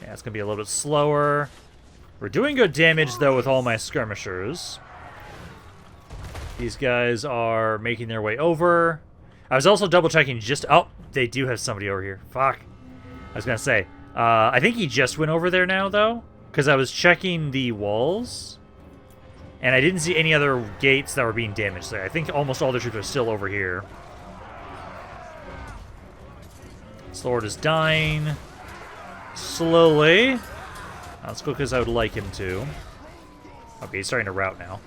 Yeah, it's going to be a little bit slower. We're doing good damage, though, with all my skirmishers. These guys are making their way over. I was also double-checking just... Oh, they do have somebody over here. Fuck. I was going to say. I think he just went over there now, though. Because I was checking the walls. And I didn't see any other gates that were being damaged there. I think almost all the troops are still over here. This lord is dying. Slowly. Not as quick as I would like him to. Okay, he's starting to rout now.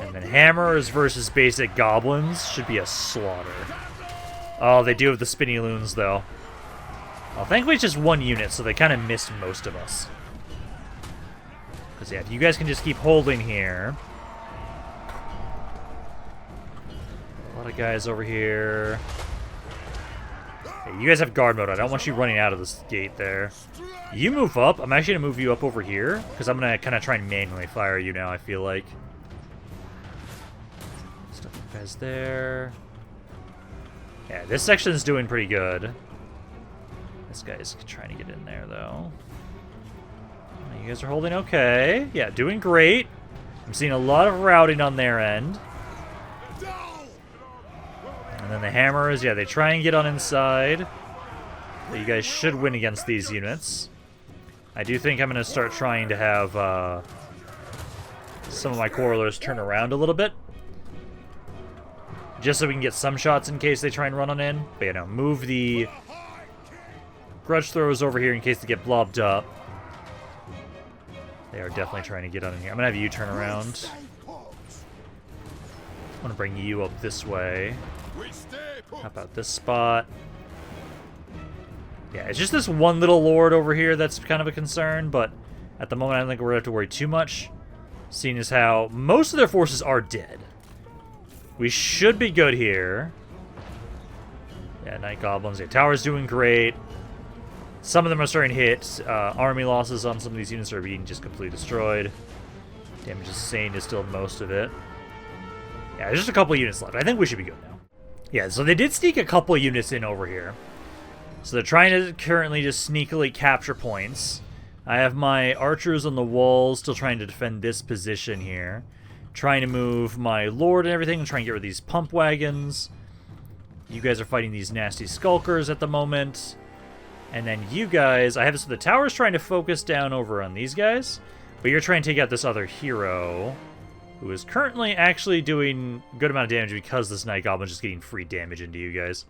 And then hammers versus basic goblins should be a slaughter. Oh, they do have the spinny loons, though. Well, thankfully it's just one unit, so they kind of missed most of us. Because, yeah, if you guys can just keep holding here. A lot of guys over here. Hey, you guys have guard mode. I don't want you running out of this gate there. You move up. I'm actually going to move you up over here. Because I'm going to kind of try and manually fire you now, I feel like. Stuff you guys there. Yeah, this section's doing pretty good. This guy's trying to get in there, though. You guys are holding okay. Yeah, doing great. I'm seeing a lot of routing on their end. And then the hammers, yeah, they try and get on inside. But you guys should win against these units. I do think I'm going to start trying to have some of my quarrelers turn around a little bit. Just so we can get some shots in case they try and run on in. But, you know, move the grudge throwers over here in case they get blobbed up. They are definitely trying to get on in here. I'm going to have you turn around. I'm going to bring you up this way. How about this spot? Yeah, it's just this one little lord over here that's kind of a concern, but at the moment I don't think we're going to have to worry too much, seeing as how most of their forces are dead. We should be good here. Yeah, Night Goblins. Yeah, Tower's doing great. Some of them are starting to hit. Army losses on some of these units are being just completely destroyed. Damage sustained is still most of it. Yeah, there's just a couple units left. I think we should be good now. Yeah, so they did sneak a couple units in over here. So they're trying to currently just sneakily capture points. I have my archers on the walls still trying to defend this position here. Trying to move my lord and everything and trying to get rid of these pump wagons. You guys are fighting these nasty skulkers at the moment. And then you guys, I have this, the tower's trying to focus down over on these guys. But you're trying to take out this other hero, who is currently actually doing a good amount of damage because this Night Goblin's just getting free damage into you guys.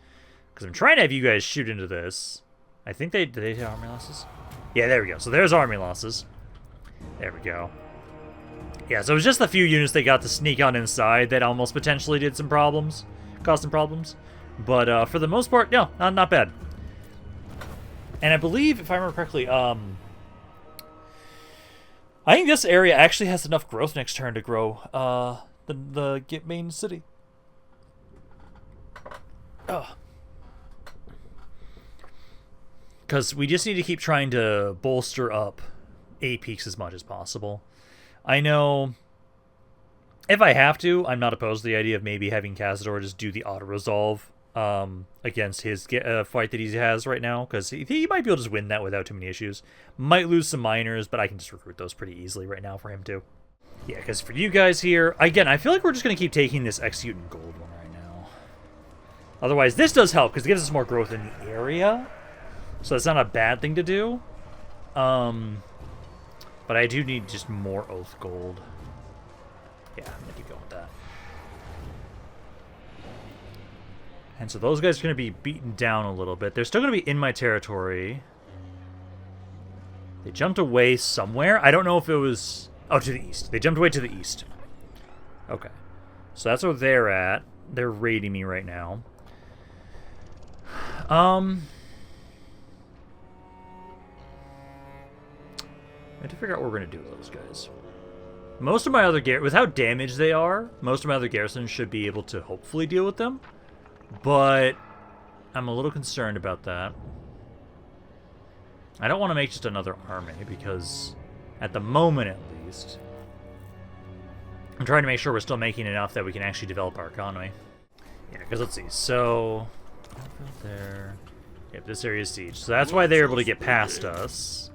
Because I'm trying to have you guys shoot into this. I think did they have army losses? Yeah, there we go. So there's army losses. There we go. Yeah, so it was just a few units they got to sneak on inside that almost potentially did some problems. Caused some problems. But for the most part, no, not bad. And I believe, if I remember correctly, I think this area actually has enough growth next turn to grow the main city. Because we just need to keep trying to bolster up A peaks as much as possible. I know If I have to, I'm not opposed to the idea of maybe having Cazador just do the auto-resolve against his fight that he has right now, because he might be able to just win that without too many issues. Might lose some minors, but I can just recruit those pretty easily right now for him too. Yeah, because for you guys here, again, I feel like we're just going to keep taking this Execute and Gold one right now. Otherwise, this does help, because it gives us more growth in the area. So it's not a bad thing to do. But I do need just more Oath Gold. Yeah, I'm going to keep going with that. And so those guys are going to be beaten down a little bit. They're still going to be in my territory. They jumped away somewhere. I don't know if it was... Oh, to the east. They jumped away to the east. Okay. So that's where they're at. They're raiding me right now. I have to figure out what we're going to do with those guys. Most of my other with how damaged they are, most of my other garrisons should be able to hopefully deal with them. But I'm a little concerned about that. I don't want to make just another army because, at the moment at least, I'm trying to make sure we're still making enough that we can actually develop our economy. Yeah, because let's see. So, there. Yep, this area is siege. So that's why they're able to get past us.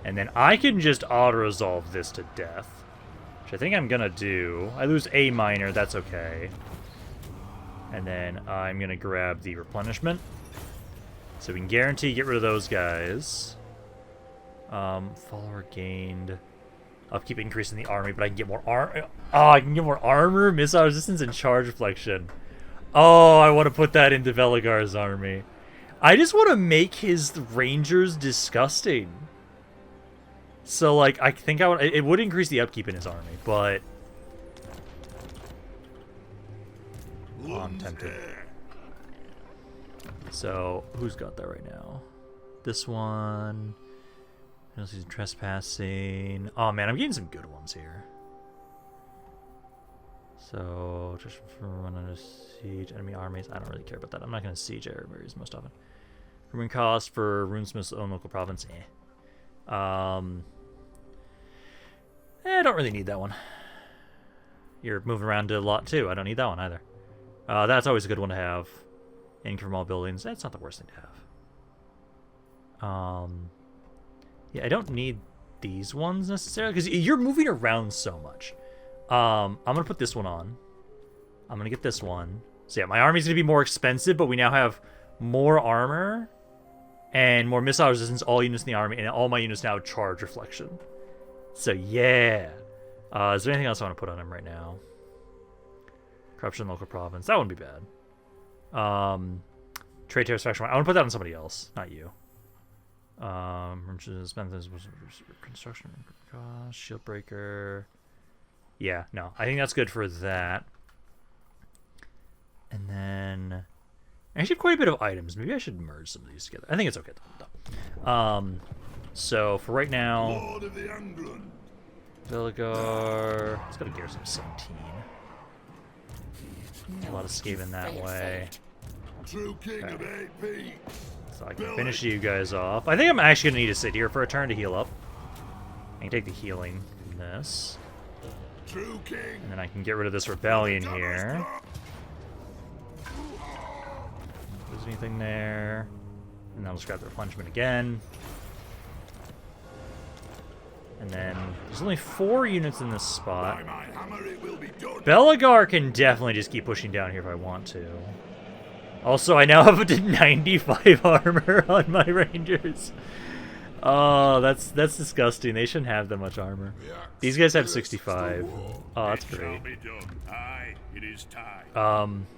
And then I can just auto-resolve this to death, which I think I'm going to do. I lose a minor, that's okay. And then I'm going to grab the replenishment. So we can guarantee get rid of those guys. Follower gained. Upkeep increasing the army, but I can get more armor. Oh, I can get more armor, missile resistance, and charge reflection. Oh, I want to put that into Belegar's army. I just want to make his rangers disgusting. So, like, I think it would increase the upkeep in his army, but... Oh, I'm tempted. So, who's got that right now? This one... Penalties and trespassing. Oh, man, I'm getting some good ones here. So, just for run under siege, enemy armies. I don't really care about that. I'm not going to siege areas most often. Ruin cost for Runesmith's own local province. I don't really need that one. You're moving around a lot too. I don't need that one either. That's always a good one to have. Income from all buildings. That's not the worst thing to have. Yeah, I don't need these ones necessarily because you're moving around so much. I'm gonna put this one on. I'm gonna get this one. So yeah, my army's gonna be more expensive, but we now have more armor and more missile resistance. All units in the army, and all my units now have charge reflection. So yeah. Is there anything else I want to put on him right now? Corruption, local province. That wouldn't be bad. Trade terrorist faction. I want to put that on somebody else, not you. Construction cost, shield breaker. Yeah, no, I think that's good for that. And then I actually have quite a bit of items. Maybe I should merge some of these together. I think it's okay though. So for right now, Lord of the England. Belegar. Let's go to garrison of 17. A lot of SKAVEN that way. True king of AP. So I can finish you guys off. I think I'm actually going to need to sit here for a turn to heal up. I can take the healing from this. True king. And then I can get rid of this rebellion here. If there's anything there. And then I'll just grab the replenishment again. And then there's only 4 units in this spot. By my hammer it will be done. Belegar can definitely just keep pushing down here if I want to. Also, I now have 95 armor on my rangers. Oh, that's disgusting. They shouldn't have that much armor. These guys have 65. Oh, that's great. Aye, it is time.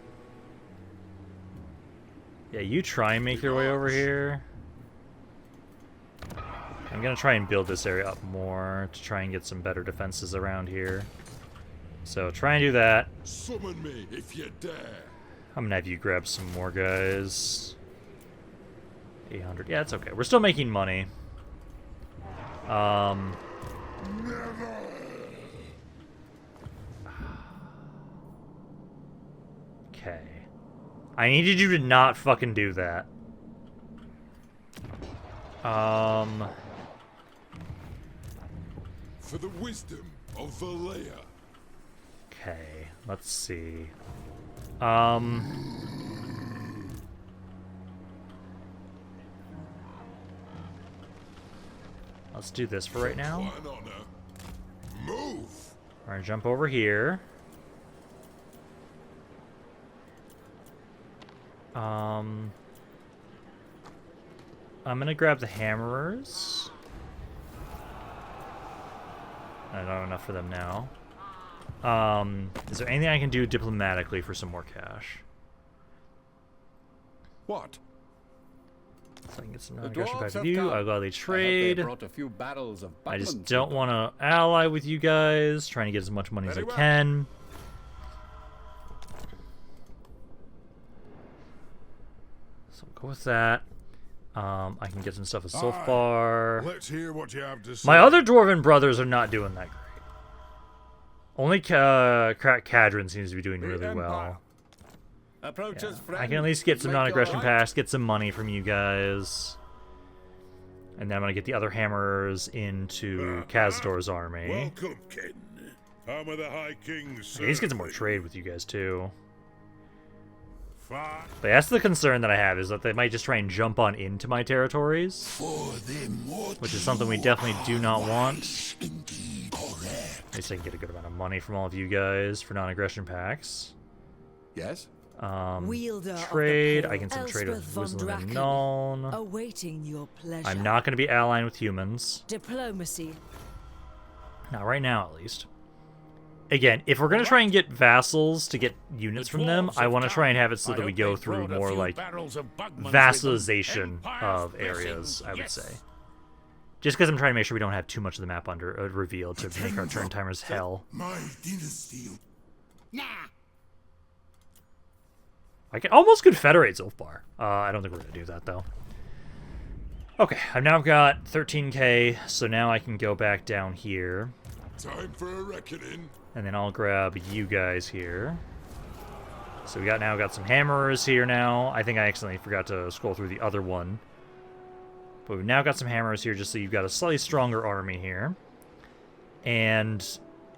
Yeah, you try and make your way over here. I'm gonna try and build this area up more to try and get some better defenses around here. So try and do that. Summon me if you dare. I'm gonna have you grab some more guys. 800. Yeah, it's okay. We're still making money. Never. Okay. I needed you to not fucking do that. For the wisdom of Valaya. Okay, let's see. Let's do this for right now. What an honor. Move. We're gonna jump over here. I'm gonna grab the hammerers. I don't have enough for them now. Is there anything I can do diplomatically for some more cash? What? So I can get some non-aggression back with you. I'll gladly trade. Brought a few battles of I just don't want to ally with you guys. Trying to get as much money as I can. So we'll go with that. I can get some stuff with Sulfar. Let's hear what you have to say. My other dwarven brothers are not doing that great. Only Cadron seems to be doing really well. Yeah. I can at least get some non-aggression packs, get some money from you guys. And then I'm going to get the other hammers into Kazdor's army. Welcome, Ken. How may the High King I need to get some more trade with you guys, too. Fine. But that's the concern that I have, is that they might just try and jump on into my territories. Which is something we definitely do not want. At least I can get a good amount of money from all of you guys for non-aggression packs. Yes? Trade. I can send trade with Wisdom and Known. Awaiting your pleasure. I'm not going to be allying with humans. Diplomacy. Not right now, at least. Again, if we're going to try and get vassals to get units from them, I want to try and have it so that we go through more, like, vassalization of areas, I would say. Just because I'm trying to make sure we don't have too much of the map under revealed to make our turn timers hell. My dynasty. Nah. I can almost confederate Zulfbar. I don't think we're going to do that, though. Okay, I've now got 13k, so now I can go back down here. Time for a reckoning. And then I'll grab you guys here. So we now got some hammerers here now. I think I accidentally forgot to scroll through the other one. But we've now got some hammerers here just so you've got a slightly stronger army here. And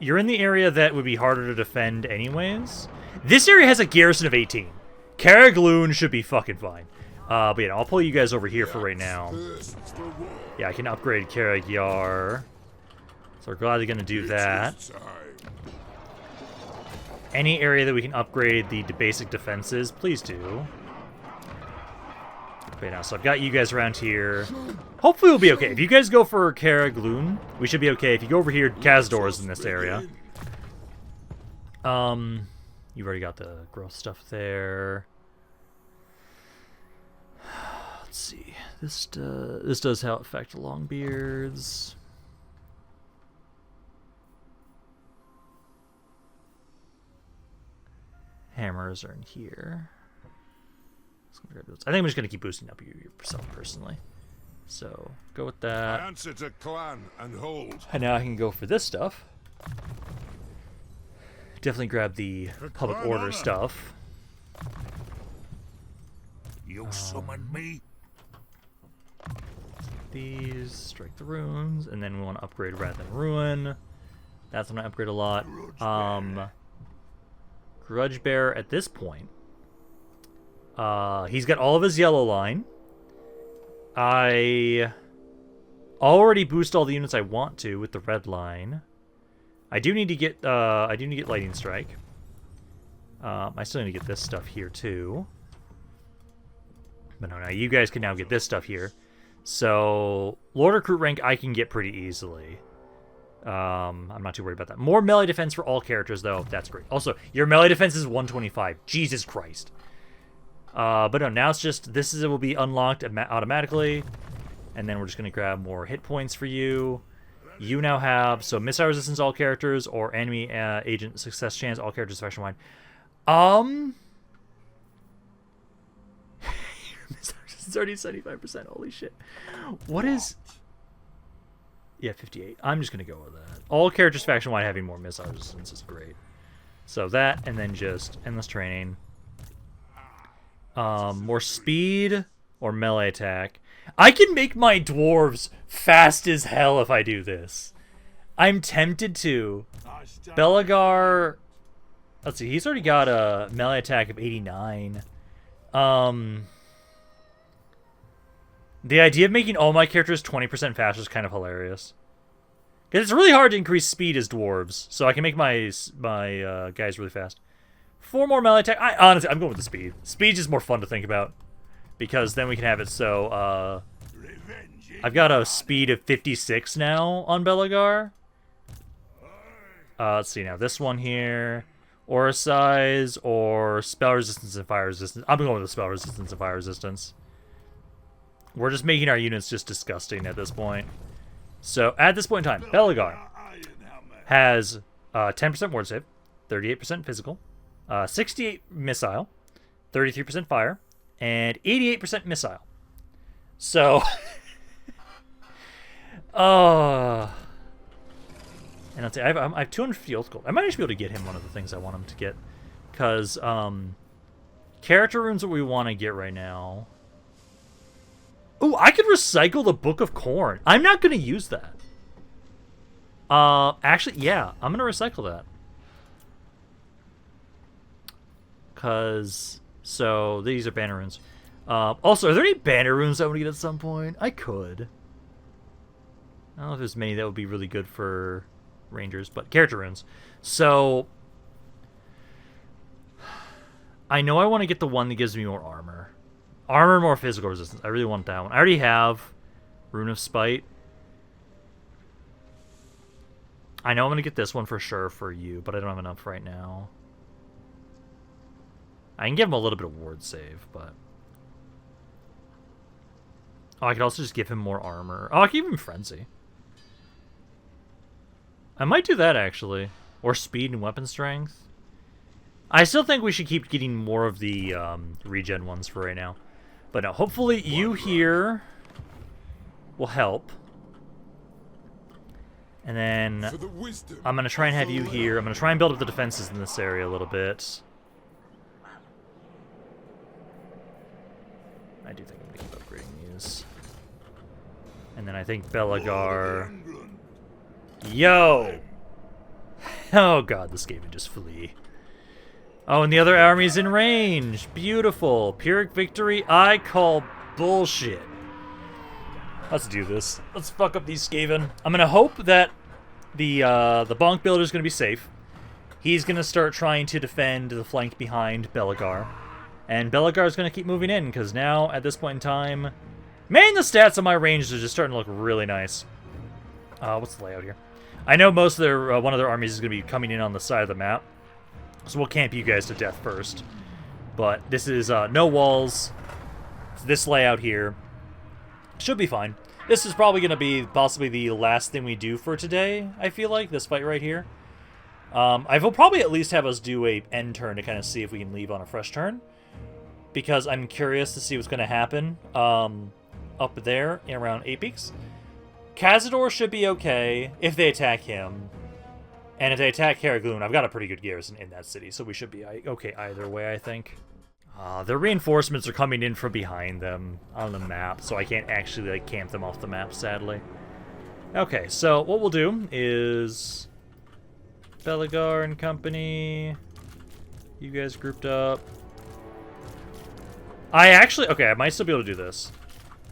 you're in the area that would be harder to defend anyways. This area has a garrison of 18. Karag Yar should be fucking fine. But yeah, I'll pull you guys over here for right now. Yeah, I can upgrade Karag Yar. So we're gladly going to do that. Any area that we can upgrade the basic defenses, please do. Okay, now, so I've got you guys around here. Hopefully we'll be okay. If you guys go for Karag Yar, we should be okay. If you go over here, Kazdor's in this area. You've already got the growth stuff there. Let's see. This does how affect Longbeards. Hammers are in here. I think I'm just going to keep boosting up yourself personally. So, go with that. Answer to clan and hold. And now I can go for this stuff. Definitely grab the public order stuff. You summoned me? These, strike the runes, and then we want to upgrade rather than ruin. That's when I upgrade a lot. Grudge Bear at this point. He's got all of his yellow line. I already boost all the units I want to with the red line. I do need to get Lightning Strike. I still need to get this stuff here too. But no, now you guys can now get this stuff here. So Lord Recruit rank I can get pretty easily. I'm not too worried about that. More melee defense for all characters though. That's great. Also, your melee defense is 125. Jesus Christ. But no, now it's just this will be unlocked automatically, and then we're just gonna grab more hit points for you. You now have missile resistance all characters or enemy agent success chance all characters faction wide. Missile resistance already 75%. Holy shit! What is? Yeah, 58. I'm just gonna go with that. All characters faction wide having more missile resistance is great. So that, and then just endless training. More speed or melee attack. I can make my dwarves fast as hell if I do this. I'm tempted to. Belegar Let's see, he's already got a melee attack of 89. The idea of making all my characters 20% faster is kind of hilarious. Because it's really hard to increase speed as dwarves, so I can make my guys really fast. 4 more melee attack. Honestly, I'm going with the speed. Speed is more fun to think about. Because then we can have it so, I've got a speed of 56 now on Belegar. Let's see now. This one here. Aura size or spell resistance and fire resistance. I'm going with the spell resistance and fire resistance. We're just making our units just disgusting at this point. So, at this point in time, Belegar has 10% ward save, 38% physical, 68 missile, 33% fire, and 88% missile. So, and I'll say I have 250 oath gold. I might actually be able to get him one of the things I want him to get, because character runes that we want to get right now. Ooh, I could recycle the Book of Corn. I'm not going to use that. Actually, yeah, I'm going to recycle that. So, these are banner runes. Also, are there any banner runes I want to get at some point? I could. I don't know if there's many that would be really good for Rangers, but character runes. So, I know I want to get the one that gives me more armor. Armor, more physical resistance. I really want that one. I already have Rune of Spite. I know I'm going to get this one for sure for you, but I don't have enough right now. I can give him a little bit of ward save, but... Oh, I could also just give him more armor. Oh, I can give him Frenzy. I might do that, actually. Or speed and weapon strength. I still think we should keep getting more of the regen ones for right now. But no, hopefully you here will help. And then I'm going to try and have you here. I'm going to try and build up the defenses in this area a little bit. I do think I'm going to keep upgrading these. And then I think Belegar... Yo! Oh god, the Skaven just flee. Oh, and the other army's in range. Beautiful. Pyrrhic victory. I call bullshit. Let's do this. Let's fuck up these Skaven. I'm gonna hope that the bonk builder's gonna be safe. He's gonna start trying to defend the flank behind Belegar. And Belegar's gonna keep moving in, because now, at this point in time... Man, the stats on my ranges are just starting to look really nice. What's the layout here? I know most of their one of their armies is gonna be coming in on the side of the map. So we'll camp you guys to death first. But this is no walls. This layout here should be fine. This is probably going to be possibly the last thing we do for today, I feel like, this fight right here. I will probably at least have us do a end turn to kind of see if we can leave on a fresh turn. Because I'm curious to see what's going to happen up there around 8 Peaks. Cazador should be okay if they attack him. And if they attack Karagloon, I've got a pretty good garrison in that city, so we should be okay either way, I think. The reinforcements are coming in from behind them on the map, so I can't actually like camp them off the map, sadly. Okay, so what we'll do is... Belegar and company... You guys grouped up. Okay, I might still be able to do this.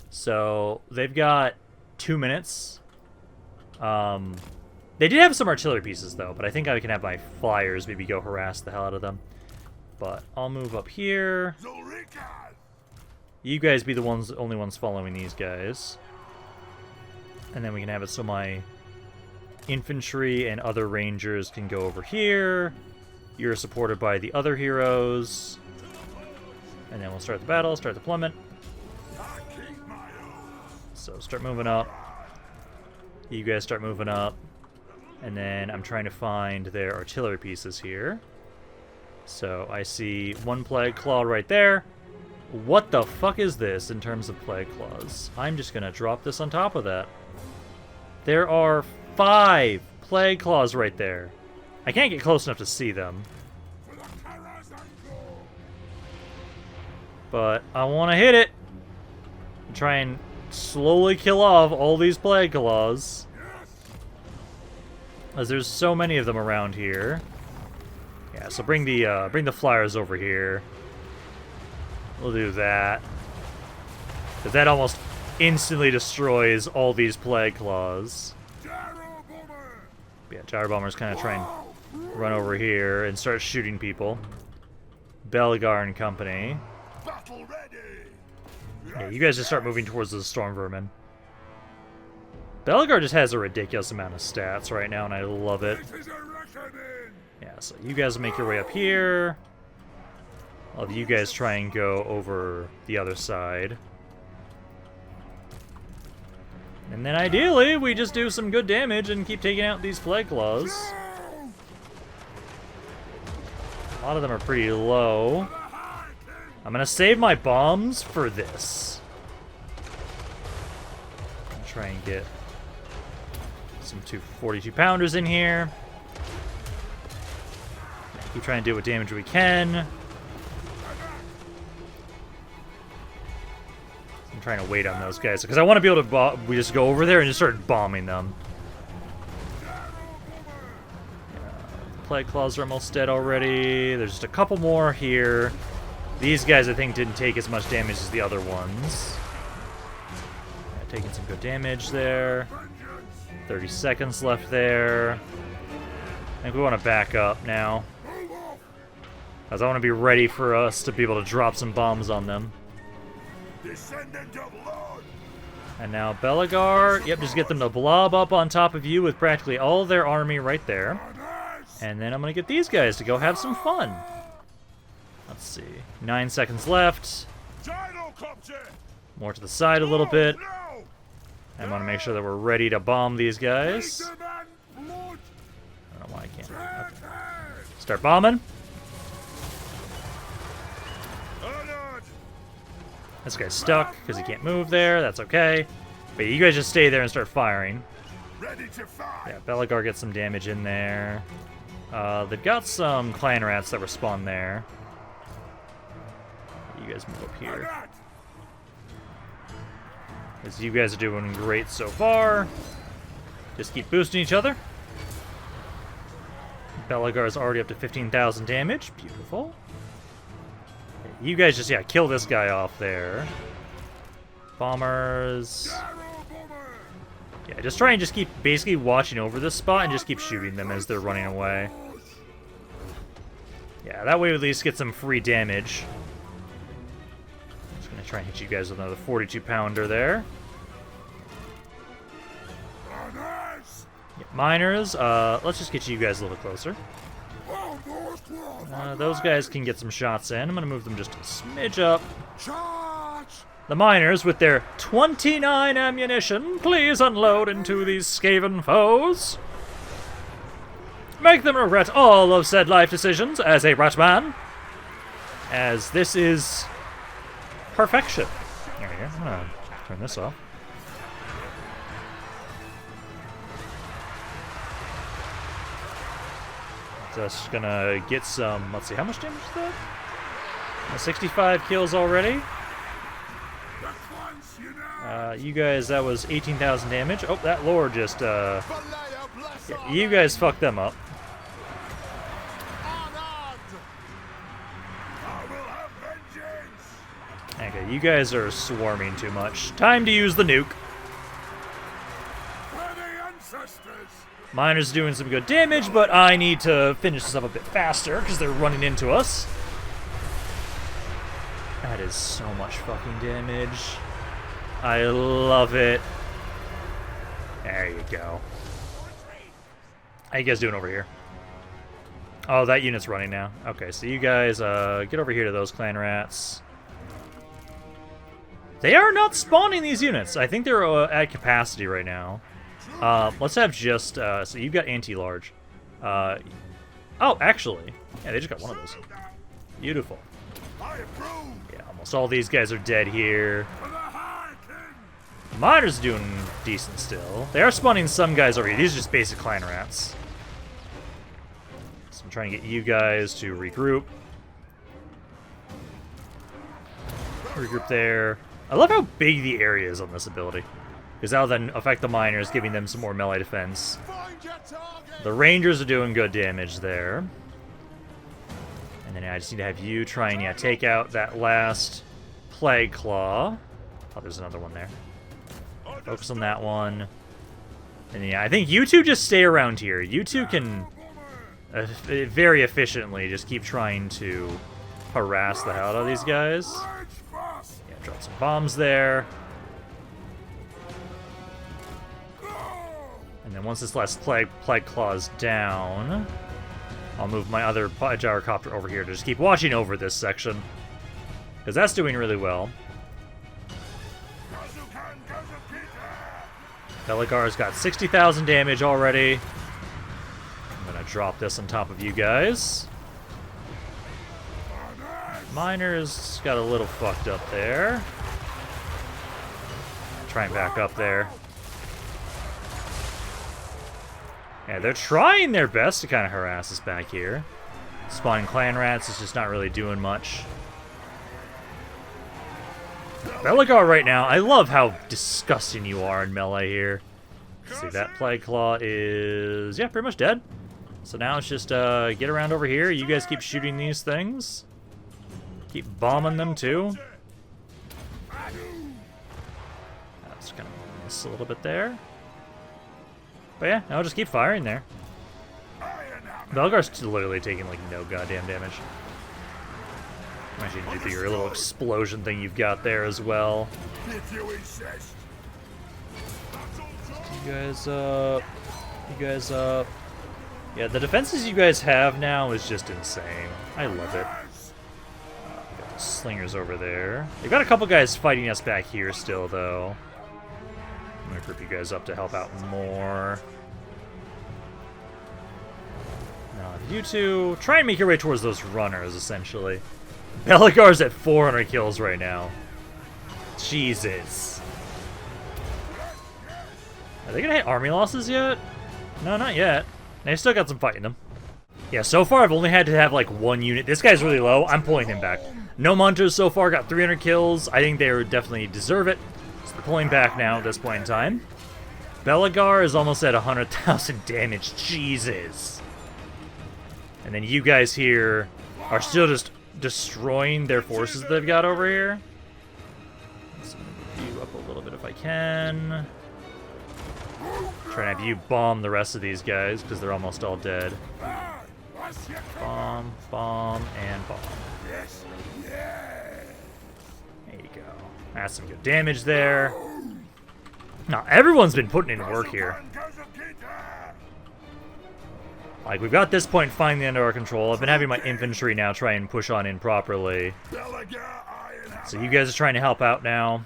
So, they've got 2 minutes. They did have some artillery pieces, though, but I think I can have my flyers maybe go harass the hell out of them. But I'll move up here. You guys be the only ones following these guys. And then we can have it so my infantry and other rangers can go over here. You're supported by the other heroes. And then we'll start the battle, start the plummet. So start moving up. You guys start moving up. And then I'm trying to find their artillery pieces here. So I see one Plague Claw right there. What the fuck is this in terms of Plague Claws? I'm just going to drop this on top of that. There are 5 Plague Claws right there. I can't get close enough to see them. But I want to hit it. And try and slowly kill off all these Plague Claws. As there's so many of them around here. Yeah, so bring the flyers over here. We'll do that. Because that almost instantly destroys all these plague claws. Yeah, gyro bombers kind of try and run over here and start shooting people. Belegar and company. Battle ready. Yeah, you guys just start moving towards the storm vermin. Belegar just has a ridiculous amount of stats right now, and I love it. It is a reckoning. Yeah, so you guys make your way up here. I'll have you guys try and go over the other side. And then ideally, we just do some good damage and keep taking out these plague claws. A lot of them are pretty low. I'm gonna save my bombs for this. I'll try and get some 242 pounders in here. Keep trying to do what damage we can. I'm trying to wait on those guys because I want to be able to we just go over there and just start bombing them. Plague claws are almost dead already. There's just a couple more here. These guys, I think, didn't take as much damage as the other ones. Yeah, taking some good damage there. 30 seconds left there. I think we want to back up now. Because I want to be ready for us to be able to drop some bombs on them. Descendant of Lord. And now Belegar, yep, just get them to blob up on top of you with practically all their army right there. And then I'm going to get these guys to go have some fun. Let's see. 9 seconds left. More to the side a little bit. I want to make sure that we're ready to bomb these guys. I don't know why I can't. Okay. Start bombing. This guy's stuck because he can't move there. That's okay. But you guys just stay there and start firing. Yeah, Belegar gets some damage in there. They've got some clan rats that respawn there. You guys move up here. Because you guys are doing great so far. Just keep boosting each other. Belegar is already up to 15,000 damage. Beautiful. You guys just, yeah, kill this guy off there. Bombers. Yeah, just try and just keep basically watching over this spot and just keep shooting them as they're running away. Yeah, that way we at least get some free damage. Just gonna try and hit you guys with another 42 pounder there. Yeah, miners, let's just get you guys a little closer. Those guys can get some shots in. I'm gonna move them just a smidge up. The miners, with their 29 ammunition, please unload into these Skaven foes. Make them regret all of said life decisions as a Ratman. As this is perfection. There we go. I'm gonna turn this off. Just gonna get some, let's see, how much damage is that? 65 kills already. You guys, that was 18,000 damage. Oh, that lord just, yeah, you guys fucked them up. Okay, you guys are swarming too much. Time to use the nuke. Miner's doing some good damage, but I need to finish this up a bit faster because they're running into us. That is so much fucking damage. I love it. There you go. How you guys doing over here? Oh, that unit's running now. Okay, so you guys get over here to those clan rats. They are not spawning these units. I think they're at capacity right now. Let's have just, so you've got anti-large. Oh, actually. Yeah, they just got one of those. Beautiful. Yeah, almost all these guys are dead here. Miner's doing decent still. They are spawning some guys over here. These are just basic clan rats. So I'm trying to get you guys to regroup. Regroup there. I love how big the area is on this ability. Because that'll then affect the miners, giving them some more melee defense. The rangers are doing good damage there. And I just need to have you try and, yeah, take out that last Plague Claw. Oh, there's another one there. Focus on that one. And yeah, I think you two just stay around here. You two can very efficiently just keep trying to harass the hell out of these guys. Yeah, drop some bombs there. And then once this last Plague Claw is down, I'll move my other gyrocopter over here to just keep watching over this section. Because that's doing really well. Belegar's got 60,000 damage already. I'm going to drop this on top of you guys. Miners got a little fucked up there. Try and back up there. Yeah, they're trying their best to kind of harass us back here. Spawning clan rats is just not really doing much. Belegar right now, I love how disgusting you are in melee here. See, that Plague Claw is, yeah, pretty much dead. So now it's just get around over here. You guys keep shooting these things. Keep bombing them too. That's kind of miss a little bit there. But yeah, I'll just keep firing there. Belegar's literally taking like no goddamn damage. Actually, you do your little explosion thing you've got there as well. You guys up. You guys up. Yeah, the defenses you guys have now is just insane. I love it. Got the slingers over there. They've got a couple guys fighting us back here still, though. I'm gonna group you guys up to help out more. Now, you two try and make your way towards those runners, essentially. Belegar's at 400 kills right now. Jesus. Are they gonna hit army losses yet? No, not yet. They still got some fight in them. Yeah, so far I've only had to have like one unit. This guy's really low. I'm pulling him back. No Hunters so far got 300 kills. I think they definitely deserve it. So pulling back now at this point in time. Belegar is almost at 100,000 damage. Jesus. And then you guys here are still just destroying their forces that they've got over here. Let's move you up a little bit if I can. Try and have you bomb the rest of these guys because they're almost all dead. Bomb, bomb, and bomb. There you go. That's some good damage there. Now, everyone's been putting in work here. Like, we've got this point finally under our control. I've been having my infantry now try and push on in properly. So you guys are trying to help out now.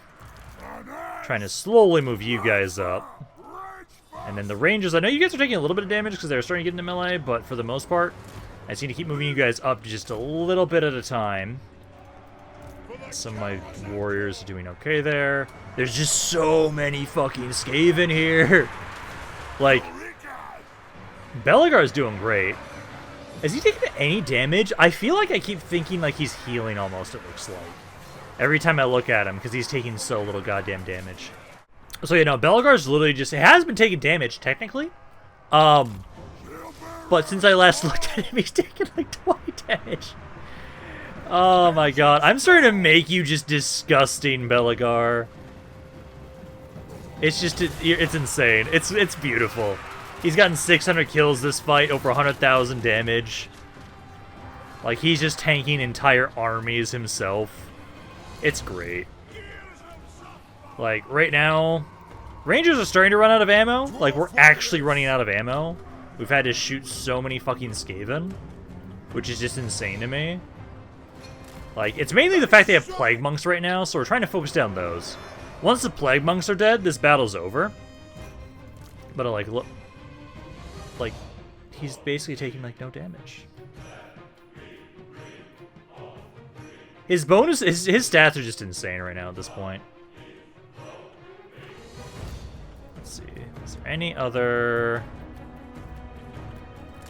Trying to slowly move you guys up. And then the Rangers, I know you guys are taking a little bit of damage because they're starting to get into melee, but for the most part, I just need to keep moving you guys up just a little bit at a time. Some of my warriors are doing okay there. There's just so many fucking Skaven here. Like, Belegar's doing great. Is he taking any damage? I feel like I keep thinking like he's healing almost, it looks like. Every time I look at him, because he's taking so little goddamn damage. So, you know, Belegar's literally just... It has been taking damage, technically. But since I last looked at him, he's taken like 20 damage. Oh my god. I'm starting to make you just disgusting, Belegar. It's just... It's insane. It's beautiful. He's gotten 600 kills this fight, over 100,000 damage. Like, he's just tanking entire armies himself. It's great. Like, right now, Rangers are starting to run out of ammo. Like, we're actually running out of ammo. We've had to shoot so many fucking Skaven, which is just insane to me. Like, it's mainly the fact they have Plague Monks right now, so we're trying to focus down those. Once the Plague Monks are dead, this battle's over. But, like, look. Like, he's basically taking, like, no damage. His bonus, his stats are just insane right now at this point. Let's see. Is there any other...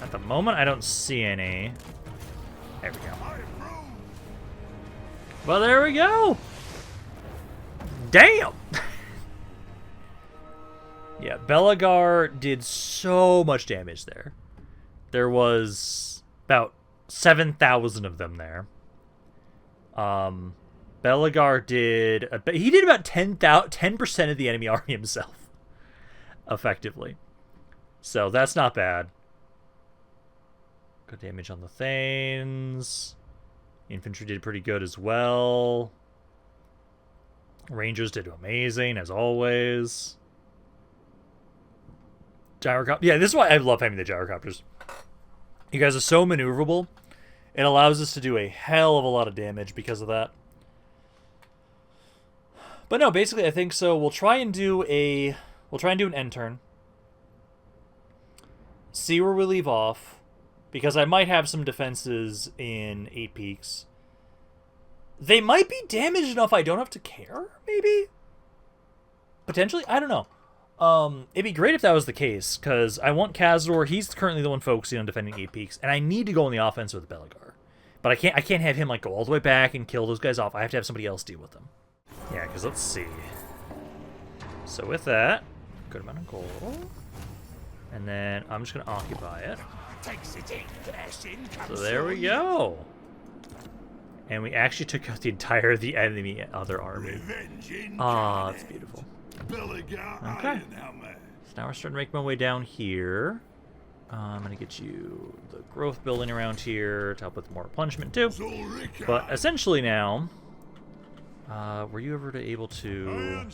At the moment, I don't see any. There we go. Well, there we go! Damn! Yeah, Belegar did so much damage there. There was about 7,000 of them there. Belegar did... he did about 10% of the enemy army himself, effectively. So that's not bad. Good damage on the Thanes. Infantry did pretty good as well. Rangers did amazing, as always. Gyrocopter. Yeah, this is why I love having the gyrocopters. You guys are so maneuverable. It allows us to do a hell of a lot of damage because of that. But no, basically I think so. We'll try and do an end turn. See where we leave off. Because I might have some defenses in 8 Peaks. They might be damaged enough I don't have to care, maybe? Potentially? I don't know. It'd be great if that was the case, because I want Khazor. He's currently the one focusing on defending 8 Peaks, and I need to go on the offense with Belegar. But I can't have him like go all the way back and kill those guys off. I have to have somebody else deal with them. Yeah, because let's see. So with that, good amount of gold. And then I'm just going to occupy it. So there we go. And we actually took out the entire of the enemy other army. Ah, that's beautiful. Belegar Okay. Ironhammer. So now we're starting to make my way down here. I'm going to get you the growth building around here to help with more punishment too. But essentially now, were you ever able to...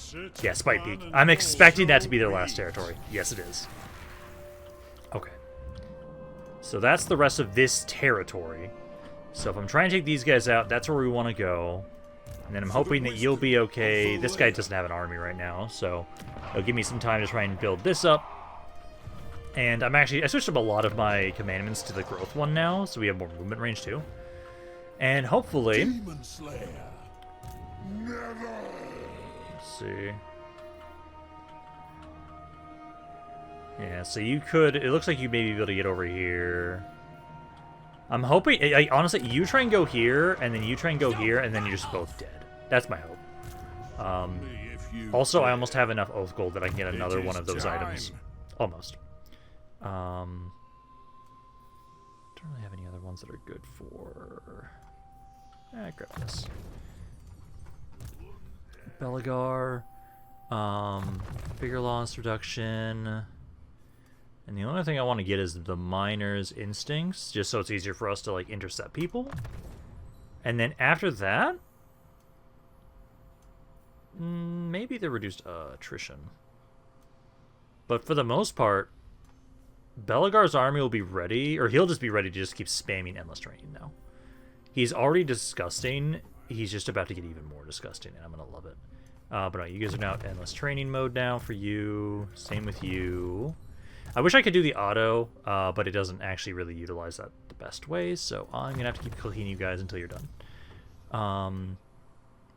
Yeah, Spite Peak. I'm expecting that to be their last territory. Yes, it is. Okay. So that's the rest of this territory. So if I'm trying to take these guys out, that's where we want to go. And then I'm hoping that you'll be okay. This guy doesn't have an army right now, so it'll give me some time to try and build this up. And I switched up a lot of my commandments to the growth one now, so we have more movement range too. And hopefully... Demon Slayer. Never. Let's see. Yeah, so you could... It looks like you may be able to get over here. I'm hoping... honestly, you try and go here, and then you try and go here, and then you're just both dead. That's my hope. Also, I almost have enough Oath Gold that I can get another one of those items. Almost. Don't really have any other ones that are good for... grab this. Belegar. Bigger loss reduction. And the only thing I want to get is the Miner's Instincts, just so it's easier for us to, like, intercept people. And then after that... maybe the reduced attrition. But for the most part, Belegar's army will be ready, or he'll just be ready to just keep spamming Endless Training now. He's already disgusting. He's just about to get even more disgusting, and I'm going to love it. But no, you guys are now Endless Training mode now for you. Same with you. I wish I could do the auto, but it doesn't actually really utilize that the best way, so I'm going to have to keep clicking you guys until you're done.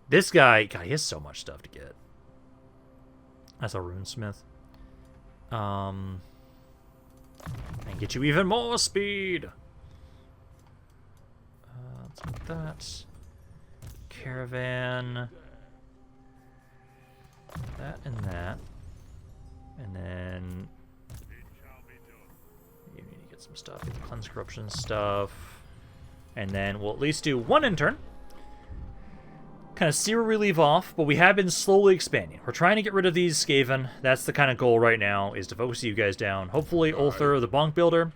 This guy, God, he has so much stuff to get. That's a Runesmith. And get you even more speed. Let's put that. Caravan. That and that. And then... you need to get some stuff. Get the Cleanse Corruption stuff. And then we'll at least do one intern. Kind of see where we leave off, but we have been slowly expanding. We're trying to get rid of these Skaven. That's the kind of goal right now, is to focus you guys down. Hopefully, Ulthur, the Bonk Builder,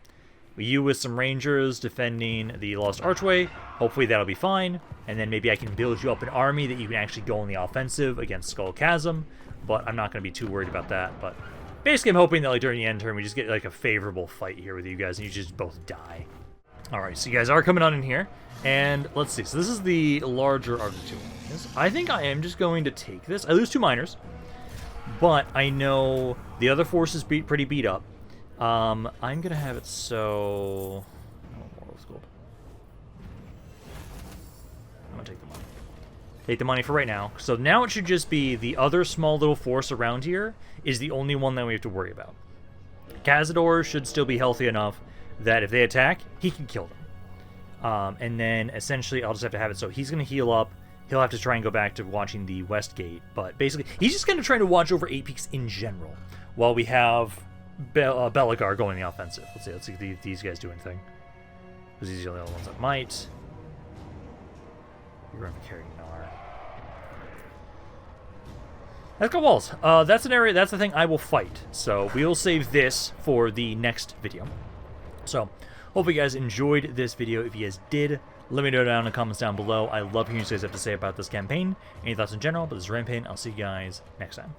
you with some Rangers defending the Lost Archway. Hopefully that'll be fine. And then maybe I can build you up an army that you can actually go on the offensive against Skull Chasm. But I'm not going to be too worried about that. But basically, I'm hoping that like during the end turn, we just get like a favorable fight here with you guys, and you just both die. Alright, so you guys are coming on in here. And let's see. So this is the larger of the two armies. I think I am just going to take this. I lose 2 miners, but I know the other force is pretty beat up. I'm going to have it so... oh, more gold. I'm going to take the money. Take the money for right now. So now it should just be the other small little force around here is the only one that we have to worry about. Cazador should still be healthy enough that if they attack, he can kill them. And then essentially I'll just have to have it so he's going to heal up. He'll have to try and go back to watching the West Gate. But basically, he's just going to try to watch over 8 Peaks in general while we have Belegar going the offensive. Let's see these guys do anything. because these are the only ones that might. You run for Karag Yar. Let's go walls. That's an area. That's the thing I will fight. So we'll save this for the next video. So hopefully you guys enjoyed this video. If you guys did, let me know down in the comments down below. I love hearing what you guys have to say about this campaign. Any thoughts in general? But this is Rampaned. I'll see you guys next time.